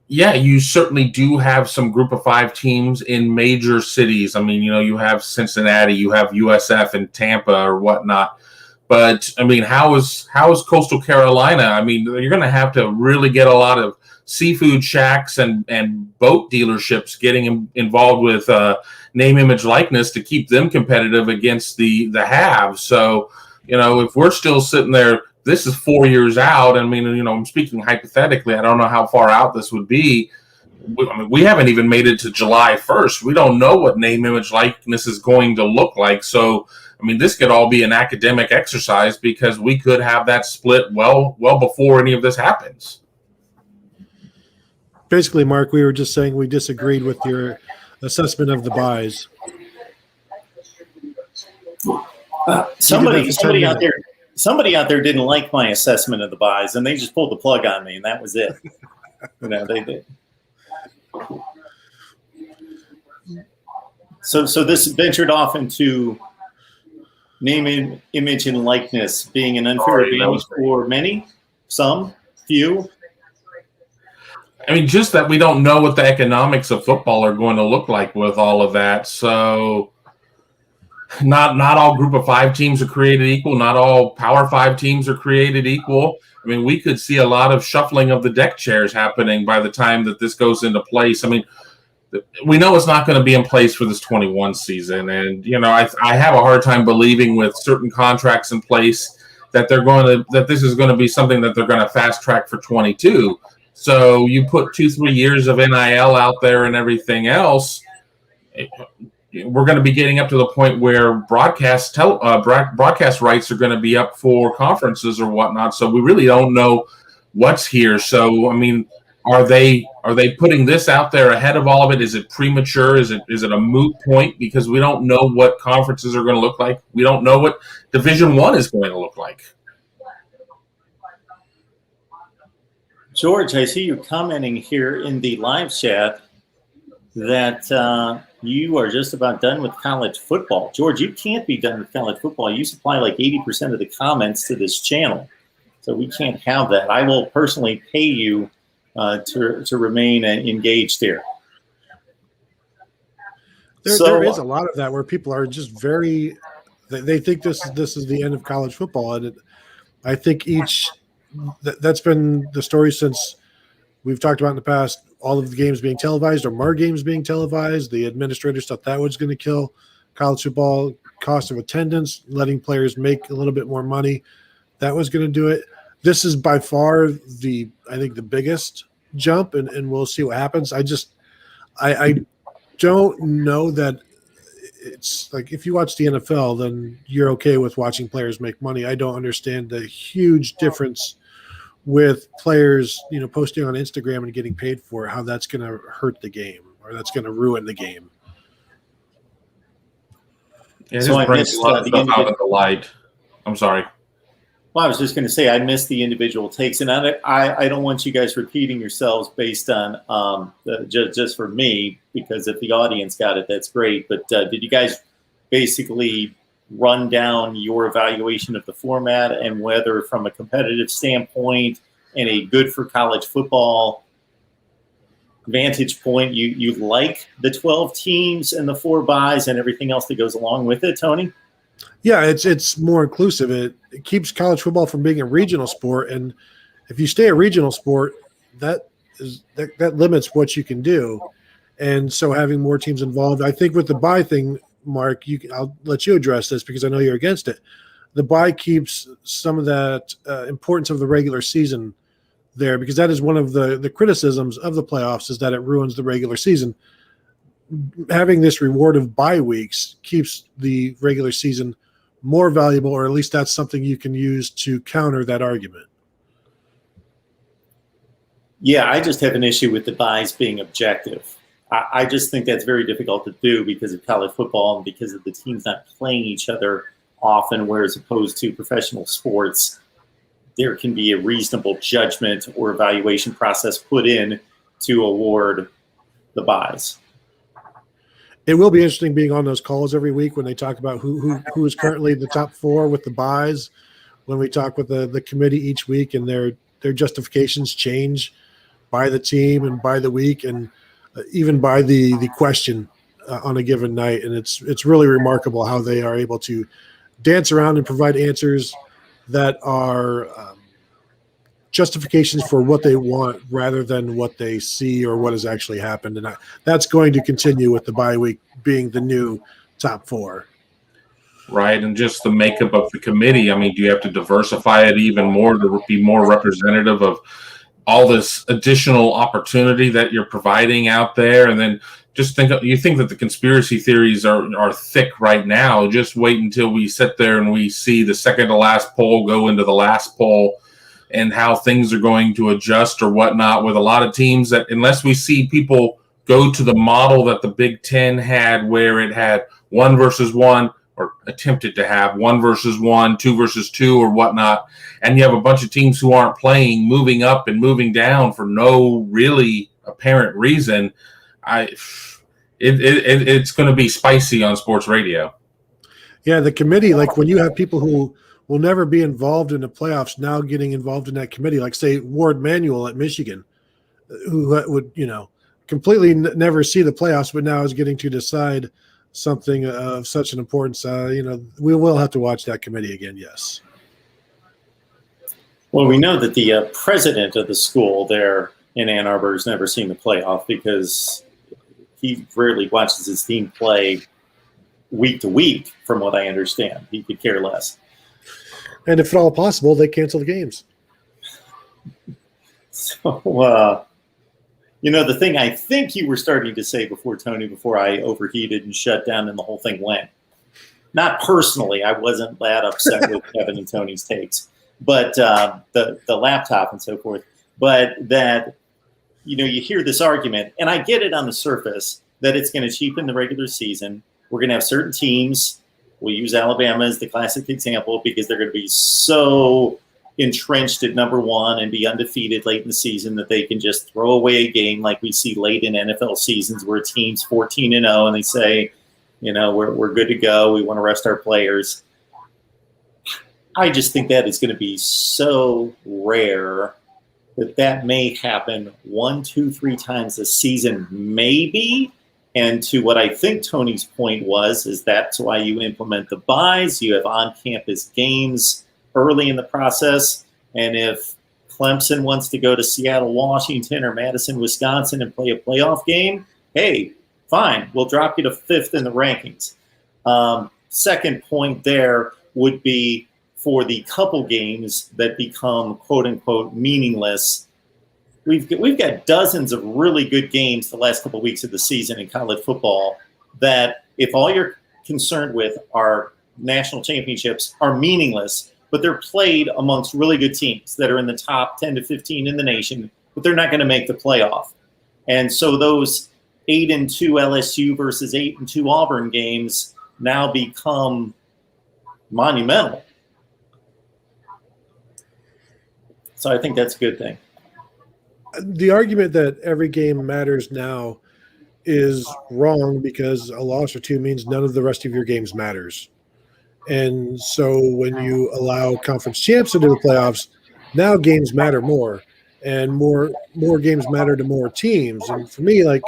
yeah, you certainly do have some Group of 5 teams in major cities. I mean, you have Cincinnati, you have USF and Tampa or whatnot. But I mean, how is Coastal Carolina? I mean, you're going to have to really get a lot of seafood shacks and boat dealerships getting involved with name, image, likeness to keep them competitive against the haves. So, if we're still sitting there, this is 4 years out. I mean, I'm speaking hypothetically. I don't know how far out this would be. We haven't even made it to July 1st. We don't know what name, image, likeness is going to look like. So, I mean, this could all be an academic exercise, because we could have that split well before any of this happens. Basically, Mark, we were just saying we disagreed with your assessment of the buys. Somebody out there didn't like my assessment of the buys, and they just pulled the plug on me, and that was it. They did. So this ventured off into name, image, and likeness being an unfair advantage for many, some, few. I mean, just that we don't know what the economics of football are going to look like with all of that. So not all Group of 5 teams are created equal. Not all Power 5 teams are created equal. I mean, we could see a lot of shuffling of the deck chairs happening by the time that this goes into place. I mean, we know it's not going to be in place for this 21 season. And, I have a hard time believing with certain contracts in place that that this is going to be something that they're going to fast track for 22. So you put 2-3 years of NIL out there and everything else, we're going to be getting up to the point where broadcast rights are going to be up for conferences or whatnot. So we really don't know what's here. So, I mean, are they putting this out there ahead of all of it? Is it premature? Is it a moot point? Because we don't know what conferences are going to look like. We don't know what Division I is going to look like. George, I see you commenting here in the live chat that you are just about done with college football. George, you can't be done with college football. You supply like 80% of the comments to this channel. So we can't have that. I will personally pay you to remain engaged here. There is a lot of that where people are just they think this is the end of college football. And I think that's been the story since we've talked about in the past, all of the games being televised or more games being televised. The administrators thought that was going to kill college football, cost of attendance, letting players make a little bit more money. That was going to do it. This is by far I think the biggest jump, and we'll see what happens. I don't know that it's like if you watch the NFL, then you're okay with watching players make money. I don't understand the huge difference with players, posting on Instagram and getting paid for it, how that's going to hurt the game or that's going to ruin the game. Yeah, so I brings a lot of stuff out of the light. I'm sorry. Well, I was just going to say I missed the individual takes, and I don't want you guys repeating yourselves based on just for me, because if the audience got it, that's great. But did you guys basically run down your evaluation of the format and whether from a competitive standpoint and a good for college football vantage point, you like the 12 teams and the 4 byes and everything else that goes along with it, Tony? Yeah, it's more inclusive. It keeps college football from being a regional sport, and if you stay a regional sport, that limits what you can do. And so having more teams involved, I think with the bye thing, Mark, I'll let you address this because I know you're against it. The bye keeps some of that importance of the regular season there, because that is one of the criticisms of the playoffs, is that it ruins the regular season. Having this reward of bye weeks keeps the regular season more valuable, or at least that's something you can use to counter that argument. Yeah, I just have an issue with the byes being objective. I just think that's very difficult to do because of college football and because of the teams not playing each other often, whereas opposed to professional sports, there can be a reasonable judgment or evaluation process put in to award the byes. It will be interesting being on those calls every week when they talk about who is currently the top 4 with the byes, when we talk with the committee each week, and their justifications change by the team and by the week and even by the question on a given night. And it's really remarkable how they are able to dance around and provide answers that are justifications for what they want rather than what they see or what has actually happened. And that's going to continue with the bye week being the new top 4. Right, and just the makeup of the committee. I mean, do you have to diversify it even more to be more representative of all this additional opportunity that you're providing out there? And then just think that the conspiracy theories are thick right now. Just wait until we sit there and we see the second to last poll go into the last poll and how things are going to adjust or whatnot with a lot of teams that, unless we see people go to the model that the Big Ten had, where it had 1 versus 1, or attempted to have 1 versus 1, 2 versus 2 or whatnot, and you have a bunch of teams who aren't playing, moving up and moving down for no really apparent reason, it's going to be spicy on sports radio. Yeah, the committee, like when you have people who will never be involved in the playoffs now getting involved in that committee, like say Ward Manuel at Michigan, who would, completely never see the playoffs, but now is getting to decide something of such an importance. We will have to watch that committee again. Yes. Well, we know that the president of the school there in Ann Arbor has never seen the playoff because he rarely watches his team play week to week, from what I understand. He could care less. And if at all possible, they cancel the games. So, the thing I think you were starting to say before, Tony, before I overheated and shut down and the whole thing went. Not personally, I wasn't that upset with Kevin and Tony's takes, but the laptop and so forth. But that, you hear this argument, and I get it on the surface, that it's going to cheapen the regular season. We're going to have certain teams. We'll use Alabama as the classic example because they're going to be so entrenched at number one and be undefeated late in the season, that they can just throw away a game like we see late in NFL seasons where a team's 14-0 and they say, we're good to go. We want to rest our players. I just think that is going to be so rare that may happen 1, 2, 3 times a season, maybe. And to what I think Tony's point was, is that's why you implement the buys. You have on-campus games early in the process. And if Clemson wants to go to Seattle, Washington, or Madison, Wisconsin and play a playoff game, hey, fine, we'll drop you to 5th in the rankings. Second point there would be for the couple games that become quote-unquote meaningless. We've got dozens of really good games the last couple of weeks of the season in college football that if all you're concerned with are national championships are meaningless, but they're played amongst really good teams that are in the top 10 to 15 in the nation, but they're not going to make the playoff. And so those 8-2 LSU versus 8-2 Auburn games now become monumental. So I think that's a good thing. The argument that every game matters now is wrong because a loss or two means none of the rest of your games matters. And so when you allow conference champs into the playoffs, now games matter more, and more games matter to more teams. And for me, like,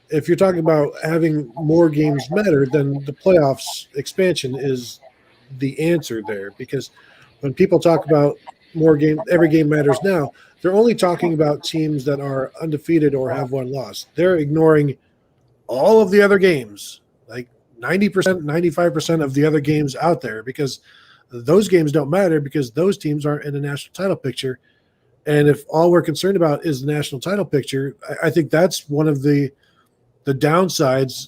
if you're talking about having more games matter, then the playoffs expansion is the answer there, because when people talk about more game, every game matters now, they're only talking about teams that are undefeated or have one loss. They're ignoring all of the other games, like 90%, 95% of the other games out there, because those games don't matter because those teams aren't in the national title picture. And if all we're concerned about is the national title picture, I think that's one of the downsides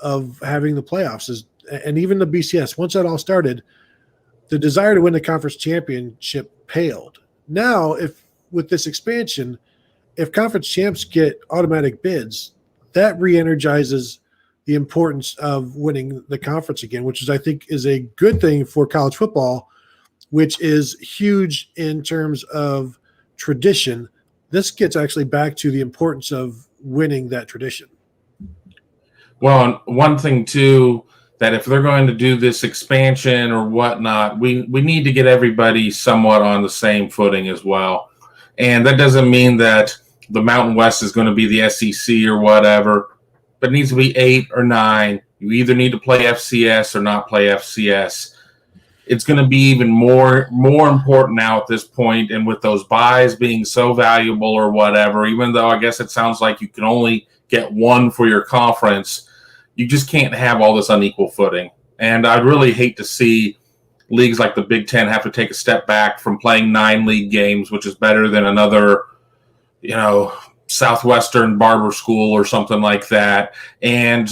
of having the playoffs is, and even the BCS, once that all started, the desire to win the conference championship paled. Now, if with this expansion, if conference champs get automatic bids, that re-energizes the importance of winning the conference again, which is, I think, is a good thing for college football, which is huge in terms of tradition. This gets actually back to the importance of winning that tradition. Well, one thing too, that if they're going to do this expansion or whatnot, we need to get everybody somewhat on the same footing as well. And that doesn't mean that the Mountain West is going to be the SEC or whatever, but it needs to be 8 or 9. You either need to play FCS or not play FCS. It's going to be even more important now at this point, and with those buys being so valuable or whatever, even though I guess it sounds like you can only get one for your conference, you just can't have all this unequal footing. And I'd really hate to see leagues like the Big Ten have to take a step back from playing 9 league games, which is better than another, Southwestern barber school or something like that, and,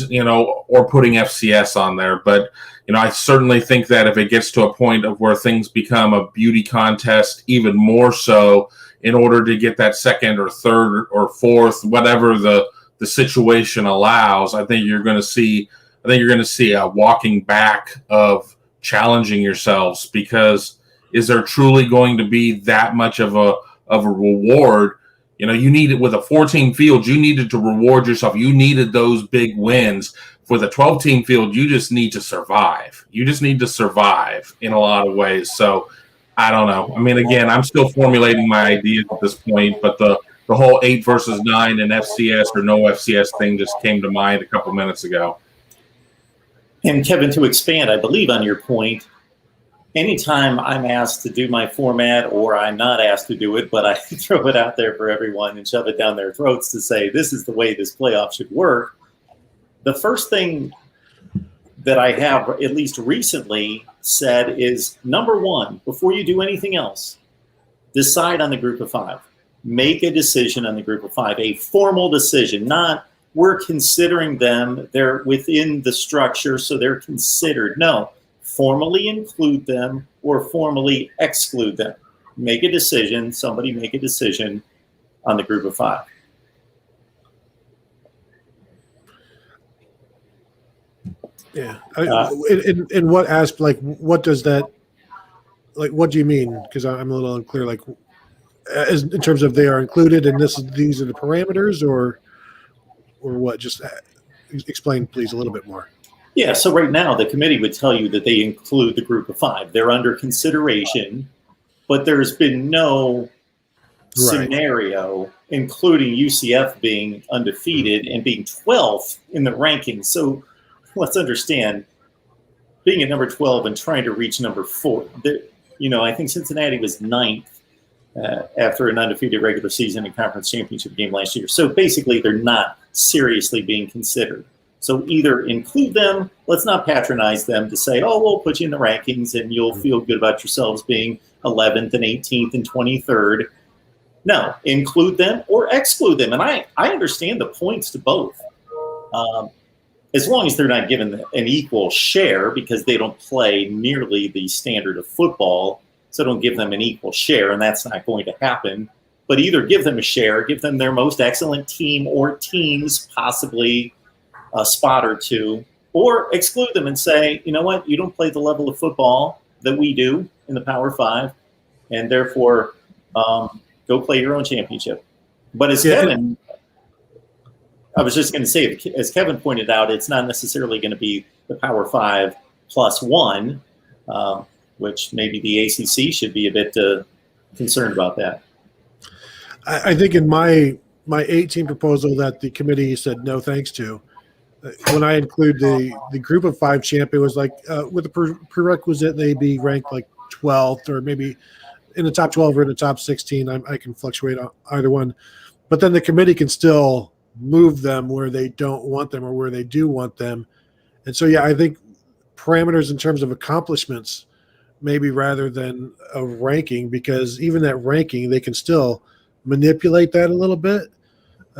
or putting FCS on there. But, I certainly think that if it gets to a point of where things become a beauty contest, even more so, in order to get that second or third or fourth, whatever the situation allows, I think you're going to see a walking back of challenging yourselves, because is there truly going to be that much of a reward? You needed, with a 14 field, you needed to reward yourself. You needed those big wins. For the 12-team field, you just need to survive. You just need to survive in a lot of ways. So I don't know. I mean, again, I'm still formulating my ideas at this point, but the whole 8 versus 9 and FCS or no FCS thing just came to mind a couple minutes ago. And Kevin, to expand, I believe, on your point, anytime I'm asked to do my format, or I'm not asked to do it, but I throw it out there for everyone and shove it down their throats to say, this is the way this playoff should work. The first thing that I have, at least recently, said is, number one, before you do anything else, decide on the group of 5. Make a decision on the group of 5, a formal decision, not we're considering them, they're within the structure, so they're considered. No, formally include them or formally exclude them. Make a decision, somebody make a decision on the group of 5. Yeah. In what aspect, like, what does that like, what do you mean? Because I'm a little unclear. Like, as in terms of they are included, and these are the parameters, or what? Just explain, please, a little bit more. Yeah, so right now the committee would tell you that they include the group of 5. They're under consideration, but there's been no scenario, including UCF being undefeated and being 12th in the rankings. So let's understand, being at number 12 and trying to reach number 4. I think Cincinnati was 9th after an undefeated regular season and conference championship game last year. So basically, they're not seriously being considered. So either include them, let's not patronize them to say, oh, we'll put you in the rankings and you'll feel good about yourselves being 11th and 18th and 23rd. No, include them or exclude them. And I understand the points to both. As long as they're not given an equal share, because they don't play nearly the standard of football, so don't give them an equal share, and that's not going to happen. But either give them a share, give them their most excellent team or teams, possibly a spot or two, or exclude them and say, you know what, you don't play the level of football that we do in the Power 5, and therefore go play your own championship. But as Kevin, I was just going to say, as Kevin pointed out, it's not necessarily going to be the Power 5 plus 1, which maybe the ACC should be a bit concerned about that. I think in my 18 proposal that the committee said no thanks to, when I include the group of 5 champion, was like with the prerequisite they be ranked like 12th or maybe in the top 12 or in the top 16. I can fluctuate on either one, but then the committee can still move them where they don't want them or where they do want them. And so, yeah, I think parameters in terms of accomplishments maybe rather than a ranking, because even that ranking, they can still manipulate that a little bit.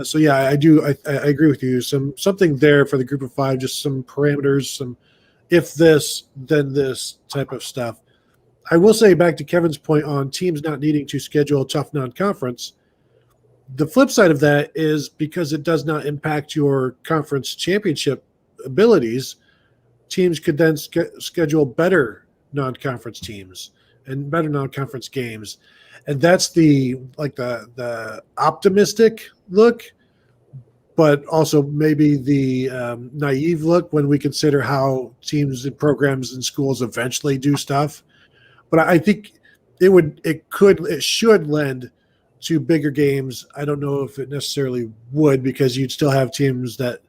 So yeah, I agree with you. Something there for the group of 5, just some parameters, some if this, then this type of stuff. I will say, back to Kevin's point on teams not needing to schedule a tough non-conference, the flip side of that is because it does not impact your conference championship abilities, teams could then schedule better non-conference teams and better non-conference games. And that's the optimistic look, but also maybe the naive look when we consider how teams and programs and schools eventually do stuff. But I think it should lend to bigger games. I don't know if it necessarily would, because you'd still have teams in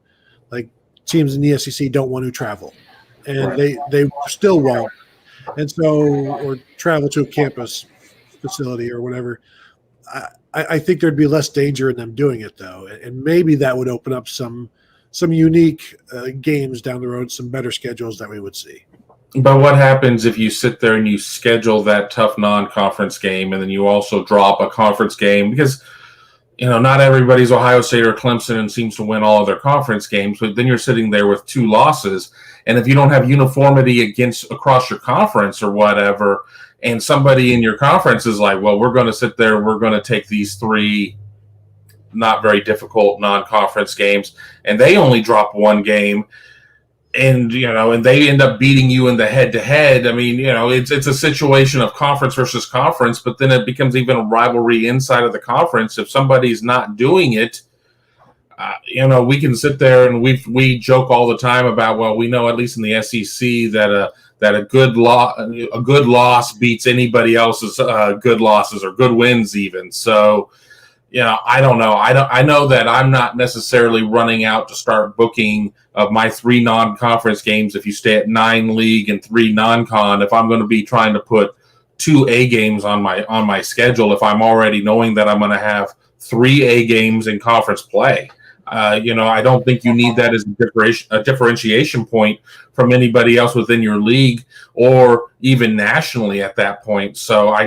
the SEC don't want to travel, and they still won't. And so, or travel to a campus facility or whatever. I think there'd be less danger in them doing it, though, and maybe that would open up some unique games down the road, some better schedules that we would see. But what happens if you sit there and you schedule that tough non-conference game, and then you also drop a conference game? Because not everybody's Ohio State or Clemson and seems to win all of their conference games, but then you're sitting there with 2 losses, and if you don't have uniformity across your conference or whatever, and somebody in your conference is like, well, we're going to sit there, we're going to take these 3 not very difficult non-conference games, and they only drop 1 game, and they end up beating you in the head-to-head. I mean, it's a situation of conference versus conference, but then it becomes even a rivalry inside of the conference. If somebody's not doing it, we can sit there and we joke all the time about, well, we know at least in the SEC that a good loss beats anybody else's good losses or good wins even. So, I don't know. I know that I'm not necessarily running out to start booking of my 3 non-conference games if you stay at 9 league and 3 non-con. If I'm going to be trying to put 2 A games on my schedule, if I'm already knowing that I'm going to have 3 A games in conference play. I don't think you need that as a differentiation point from anybody else within your league or even nationally at that point. So I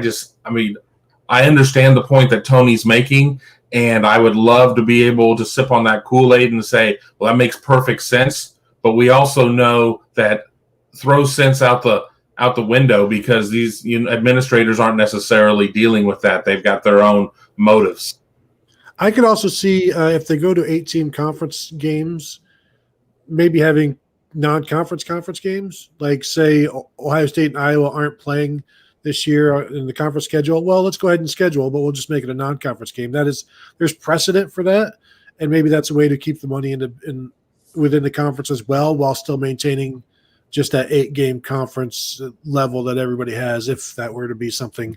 understand the point that Tony's making, and I would love to be able to sip on that Kool-Aid and say, well, that makes perfect sense. But we also know that throw sense out the window, because these administrators aren't necessarily dealing with that. They've got their own motives. I could also see if they go to 18 conference games, maybe having non-conference conference games, like say Ohio State and Iowa aren't playing. this year in the conference schedule. Well, let's go ahead and schedule, but we'll just make it a non-conference game. There's precedent for that, and maybe that's a way to keep the money within the conference as well, while still maintaining just that 8-game conference level that everybody has. If that were to be something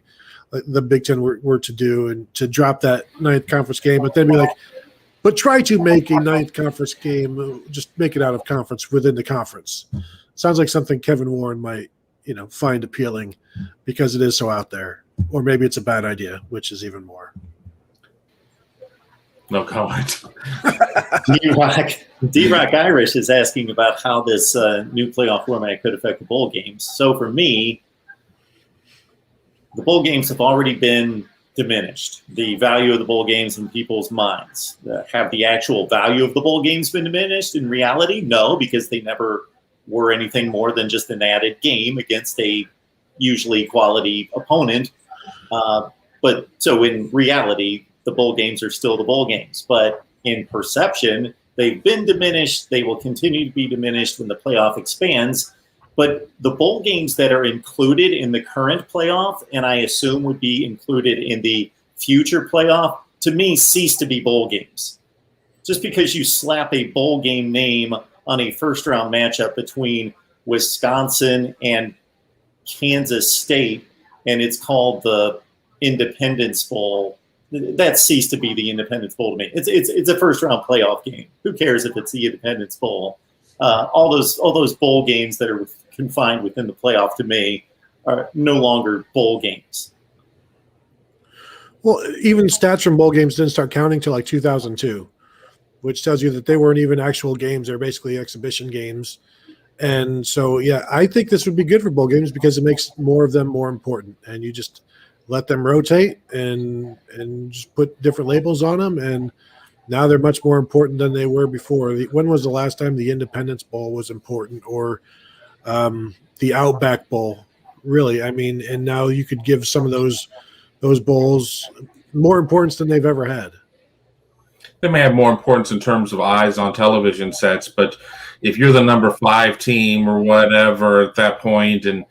like the Big Ten were to do, and to drop that 9th conference game, but then be like, but try to make a 9th conference game, just make it out of conference within the conference. Sounds like something Kevin Warren might, find appealing because it is so out there. Or maybe it's a bad idea, which is even more. No comment. D-Rock Irish is asking about how this new playoff format could affect the bowl games. So for me, the bowl games have already been diminished. The value of the bowl games in people's minds. Have the actual value of the bowl games been diminished? In reality, no, because they never were anything more than just an added game against a usually quality opponent. But so in reality, the bowl games are still the bowl games. But in perception, they've been diminished. They will continue to be diminished when the playoff expands. But the bowl games that are included in the current playoff, and I assume would be included in the future playoff, to me, cease to be bowl games. Just because you slap a bowl game name on a first-round matchup between Wisconsin and Kansas State, and it's called the Independence Bowl, that ceased to be the Independence Bowl to me. It's a first-round playoff game. Who cares if it's the Independence Bowl? All those bowl games that are confined within the playoff, to me, are no longer bowl games. Well, even stats from bowl games didn't start counting till like 2002, which tells you that they weren't even actual games. They're basically exhibition games. And so, yeah, I think this would be good for bowl games because it makes more of them more important. And you just let them rotate and just put different labels on them. And now they're much more important than they were before. When was the last time the Independence Bowl was important, or the Outback Bowl? Really, I mean, and now you could give some of those bowls more importance than they've ever had. They may have more importance in terms of eyes on television sets, but if you're the number 5 team or whatever at that point, and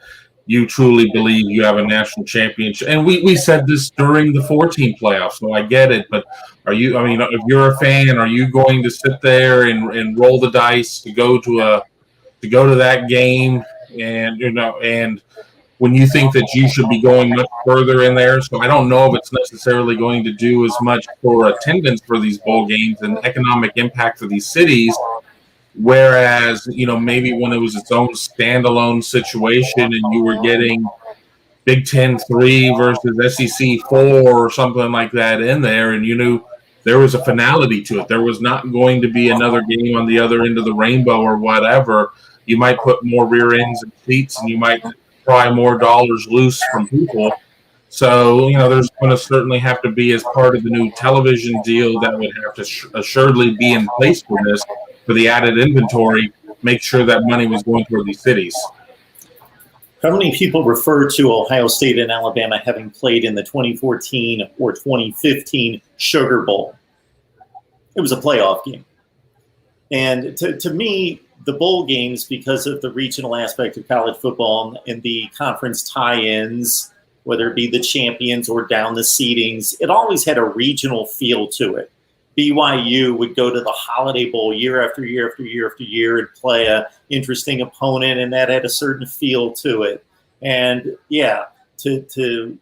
you truly believe you have a national championship, and we said this during the 4-team playoffs, so I get it, but if you're a fan, are you going to sit there and roll the dice to go to that game, and when you think that you should be going much further in there? So I don't know if it's necessarily going to do as much for attendance for these bowl games and economic impact for these cities. Whereas, maybe when it was its own standalone situation and you were getting Big Ten 3 versus SEC 4 or something like that in there, and you knew there was a finality to it. There was not going to be another game on the other end of the rainbow or whatever. You might put more rear ends and seats, and you might pry more dollars loose from people. So, there's going to certainly have to be, as part of the new television deal that would have to assuredly be in place for this, for the added inventory, make sure that money was going toward these cities. How many people refer to Ohio State and Alabama having played in the 2014 or 2015 Sugar Bowl? It was a playoff game. And to me, the bowl games, because of the regional aspect of college football and the conference tie-ins, whether it be the champions or down the seedings, it always had a regional feel to it. BYU would go to the Holiday Bowl year after year after year after year and play an interesting opponent, and that had a certain feel to it. And, yeah, to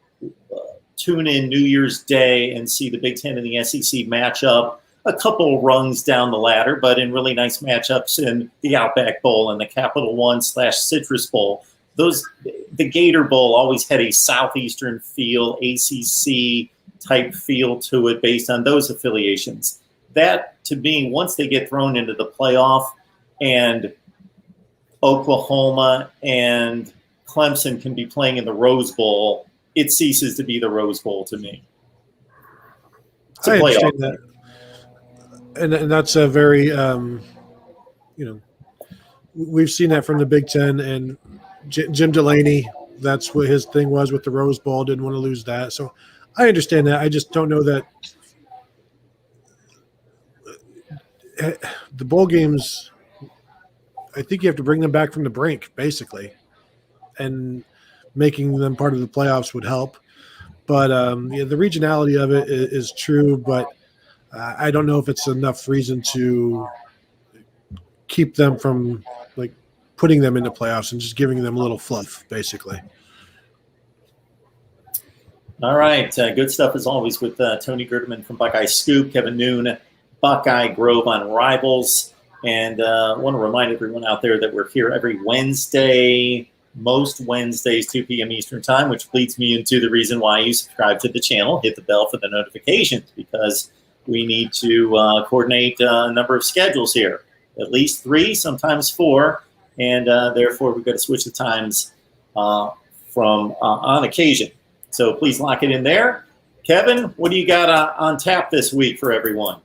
tune in New Year's Day and see the Big Ten and the SEC match up a couple rungs down the ladder, but in really nice matchups in the Outback Bowl and the Capital One/Citrus Bowl. The Gator Bowl always had a Southeastern feel, ACC type feel to it based on those affiliations. That, to me, once they get thrown into the playoff and Oklahoma and Clemson can be playing in the Rose Bowl, it ceases to be the Rose Bowl to me. It's a I playoff. understand that. And that's a very, we've seen that from the Big Ten, and Jim Delaney, that's what his thing was with the Rose Bowl, didn't want to lose that. So I understand that. I just don't know that the bowl games, I think you have to bring them back from the brink, basically. And making them part of the playoffs would help. But yeah, the regionality of it is true, but I don't know if it's enough reason to keep them from like putting them into playoffs and just giving them a little fluff, basically. All right. Good stuff as always with Tony Gerdeman from Buckeye Scoop, Kevin Noon, Buckeye Grove on Rivals. And I want to remind everyone out there that we're here every Wednesday, most Wednesdays, 2 p.m. Eastern Time, which leads me into the reason why you subscribe to the channel, hit the bell for the notifications, because we need to coordinate a number of schedules here, at least 3, sometimes 4, and therefore we've got to switch the times from on occasion. So please lock it in there. Kevin, what do you got on tap this week for everyone?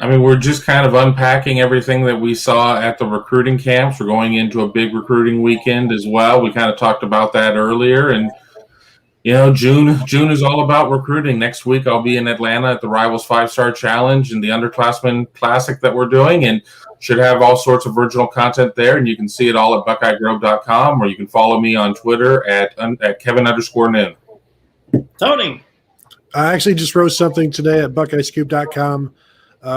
I mean, we're just kind of unpacking everything that we saw at the recruiting camps. We're going into a big recruiting weekend as well. We kind of talked about that earlier. And, you know, June is all about recruiting. Next week, I'll be in Atlanta at the Rivals 5-Star Challenge and the Underclassmen Classic that we're doing, and should have all sorts of original content there. And you can see it all at BuckeyeGrove.com, or you can follow me on Twitter at Kevin_Noon. Tony. I actually just wrote something today at BuckeyeScoop.com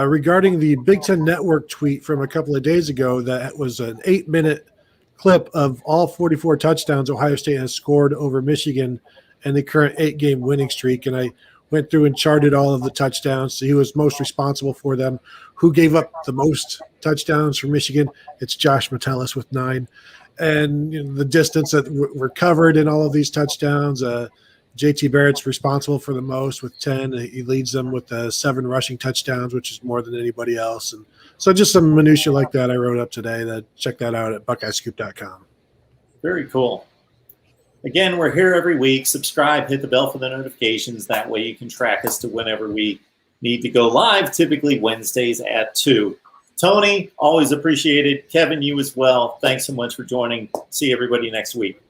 regarding the Big Ten Network tweet from a couple of days ago that was an 8-minute clip of all 44 touchdowns Ohio State has scored over Michigan and the current 8-game winning streak. And I went through and charted all of the touchdowns, so who was most responsible for them, who gave up the most touchdowns for Michigan. It's Josh Metellus with 9. And you know, the distance that were covered in all of these touchdowns, JT Barrett's responsible for the most with 10. He leads them with 7 rushing touchdowns, which is more than anybody else. And so just some minutia like that I wrote up today. Check that out at BuckeyeScoop.com. Very cool. Again, we're here every week. Subscribe, hit the bell for the notifications. That way you can track us to whenever we need to go live, typically Wednesdays at 2. Tony, always appreciated. Kevin, you as well. Thanks so much for joining. See everybody next week.